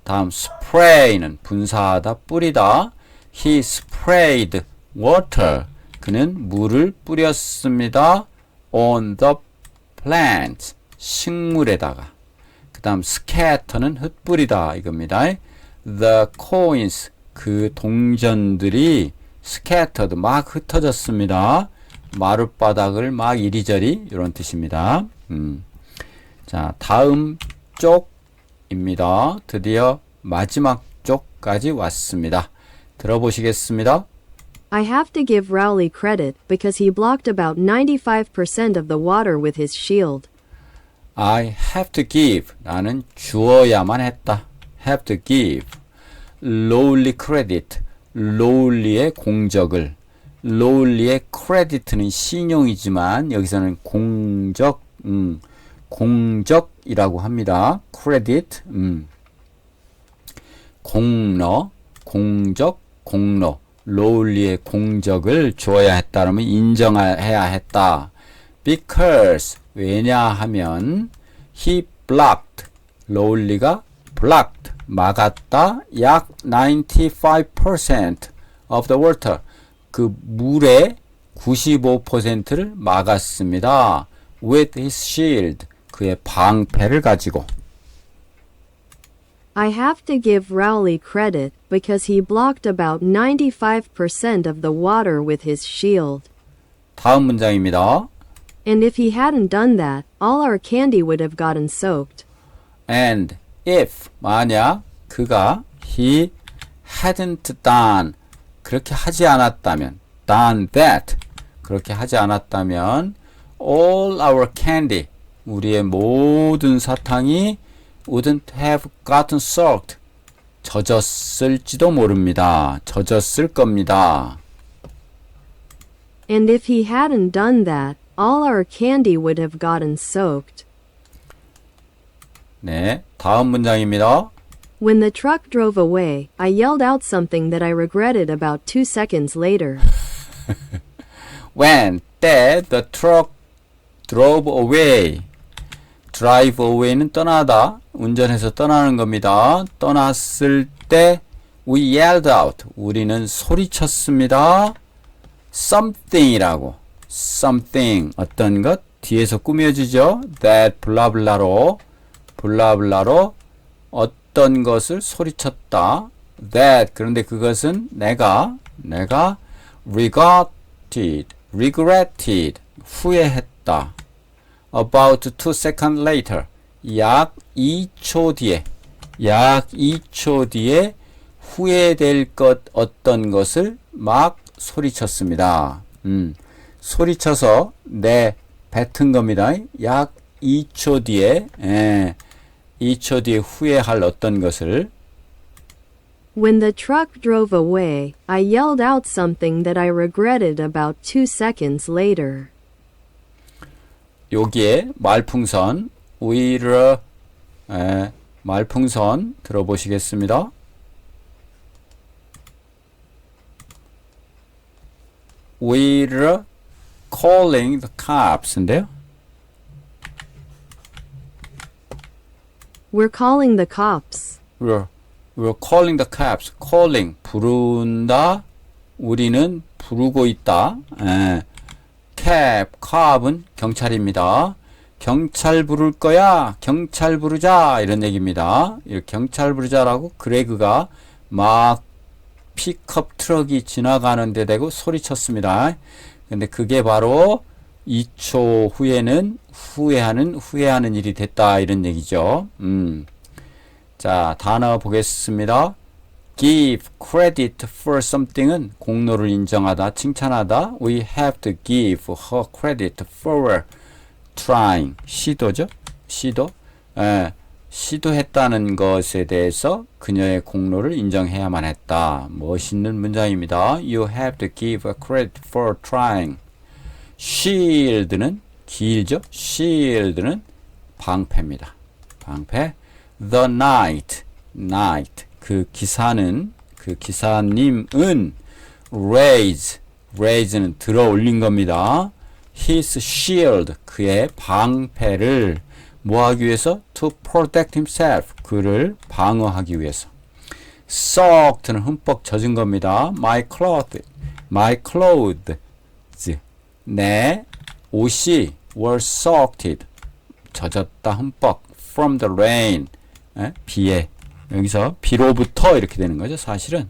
다음 spray는 분사하다 뿌리다 he sprayed water 그는 물을 뿌렸습니다. on the plant 식물에다가 그 다음 scatter는 흩뿌리다 이겁니다. the coins 그 동전들이 scattered 막 흩어졌습니다. 마룻바닥을 막 이리저리 이런 뜻입니다. 자 다음 쪽입니다. 드디어 마지막 쪽까지 왔습니다. 들어보시겠습니다. I have to give Rowley credit because he blocked about 95% of the water with his shield. I have to give. 나는 주어야만 했다. have to give. Rowley credit. Rowley의 공적을. Rowley의 credit는 신용이지만 여기서는 공적이라고 합니다. credit. 공로. Rowley의 공적을 줘야 했다. 그러면 인정해야 했다. Because 왜냐하면 he blocked Rowley가 blocked 막았다 약 95% of the water 그 물의 95%를 막았습니다. with his shield 그의 방패를 가지고 I have to give Rowley credit because he blocked about 95% of the water with his shield. 다음 문장입니다. And if he hadn't done that, all our candy would have gotten soaked. And if 만약 그가 he hadn't done 그렇게 하지 않았다면 done that 그렇게 하지 않았다면 all our candy 우리의 모든 사탕이 wouldn't have gotten soaked 젖었을지도 모릅니다. 젖었을 겁니다. And if he hadn't done that, all our candy would have gotten soaked. 네, 다음 문장입니다. When the truck drove away, I yelled out something that I regretted about 2 seconds later. When 때 the truck drove away. drive away는 떠나다, 운전해서 떠나는 겁니다. 떠났을 때 we yelled out. 우리는 소리쳤습니다. something이라고. something 어떤 것 뒤에서 꾸며주죠. that 블라블라로 어떤 것을 소리쳤다. that 그런데 그것은 내가 regretted 후회했다. about 2 seconds later 약 2초 뒤에 후회될 것 어떤 것을 막 소리쳤습니다. 소리쳐서 뱉은 겁니다. 약 2초 뒤에 2초 뒤에 후회할 어떤 것을 When the truck drove away, I yelled out something that I regretted about 2 seconds later. 여기에 말풍선 will 말풍선 들어보시겠습니다. We're calling the cops인데요. We're calling the cops. We're calling the cops. calling 부른다. 우리는 부르고 있다. cop은 경찰입니다. 경찰 부를 거야. 경찰 부르자. 이런 얘기입니다. 이렇게 경찰 부르자라고 그레그가 막 픽업 트럭이 지나가는 데 대고 소리쳤습니다. 근데 그게 바로 2초 후에는 후회하는 일이 됐다. 이런 얘기죠. 자, 단어 보겠습니다. give credit for something은 공로를 인정하다, 칭찬하다. We have to give her credit for trying. 시도죠? 시도. 시도했다는 것에 대해서 그녀의 공로를 인정해야만 했다. 멋있는 문장입니다. You have to give a credit for trying. shield는 길죠? shield는 방패입니다. 방패. The knight. 그 기사님은 raise는 들어 올린 겁니다. His shield. 그의 방패를 뭐 하기 위해서? To protect himself. 그를 방어하기 위해서. soaked는 흠뻑 젖은 겁니다. My clothes. 내 옷이 were soaked. 젖었다 흠뻑. From the rain. 비에. 여기서 비로부터 이렇게 되는 거죠. 사실은.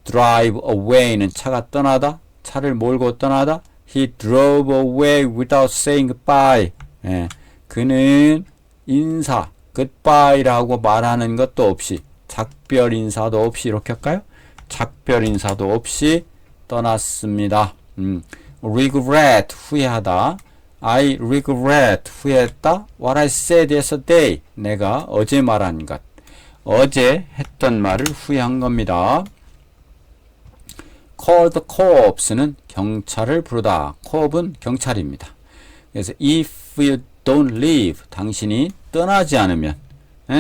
drive away는 차가 떠나다. 차를 몰고 떠나다. He drove away without saying goodbye. 그는 인사, goodbye라고 말하는 것도 없이, 작별 인사도 없이, 이렇게 할까요? 작별 인사도 없이 떠났습니다. regret, 후회하다. I regret, 후회했다. What I said yesterday, 내가 어제 말한 것. 어제 했던 말을 후회한 겁니다. call the corps는 경찰을 부르다. corps는 경찰입니다. 그래서 if you don't leave, 당신이 떠나지 않으면,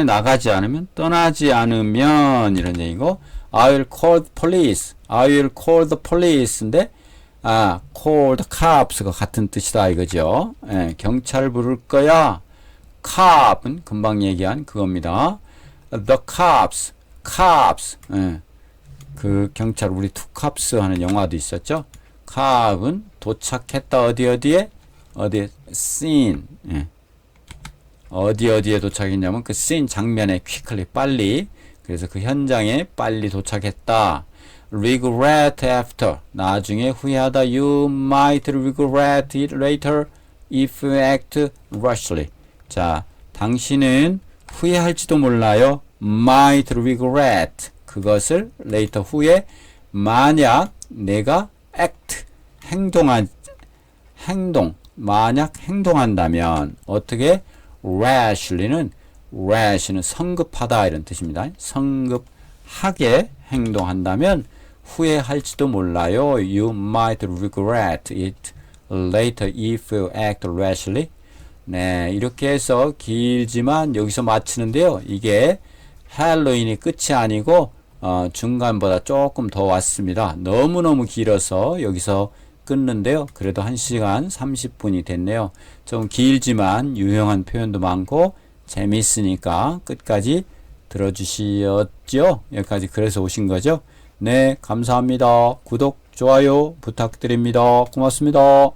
나가지 않으면, 떠나지 않으면 이런 얘기고, I will call the police. I will call the police인데 call the cops가 같은 뜻이다 이거죠. 경찰을 부를 거야. cop은 금방 얘기한 그겁니다. The cops. 그 경찰, 우리 투 캅스 하는 영화도 있었죠. cop은 도착했다. 어디에 scene. 어디에 도착했냐면 그 scene 장면에 quickly, 빨리. 그래서 그 현장에 빨리 도착했다. regret after, 나중에 후회하다. You might regret it later if you act rashly. 자, 당신은 후회할지도 몰라요. might regret, 그것을 later, 후에, 만약 내가 act, 만약 행동한다면. 어떻게? rashly는 성급하다 이런 뜻입니다. 성급하게 행동한다면 후회할지도 몰라요. You might regret it later if you act rashly. 이렇게 해서 길지만 여기서 마치는데요. 이게 할로윈이 끝이 아니고 중간보다 조금 더 왔습니다. 너무너무 길어서 여기서 끊는데요. 그래도 1시간 30분이 됐네요. 좀 길지만 유용한 표현도 많고 재밌으니까 끝까지 들어주시었죠? 여기까지 그래서 오신 거죠? 네, 감사합니다. 구독, 좋아요 부탁드립니다. 고맙습니다.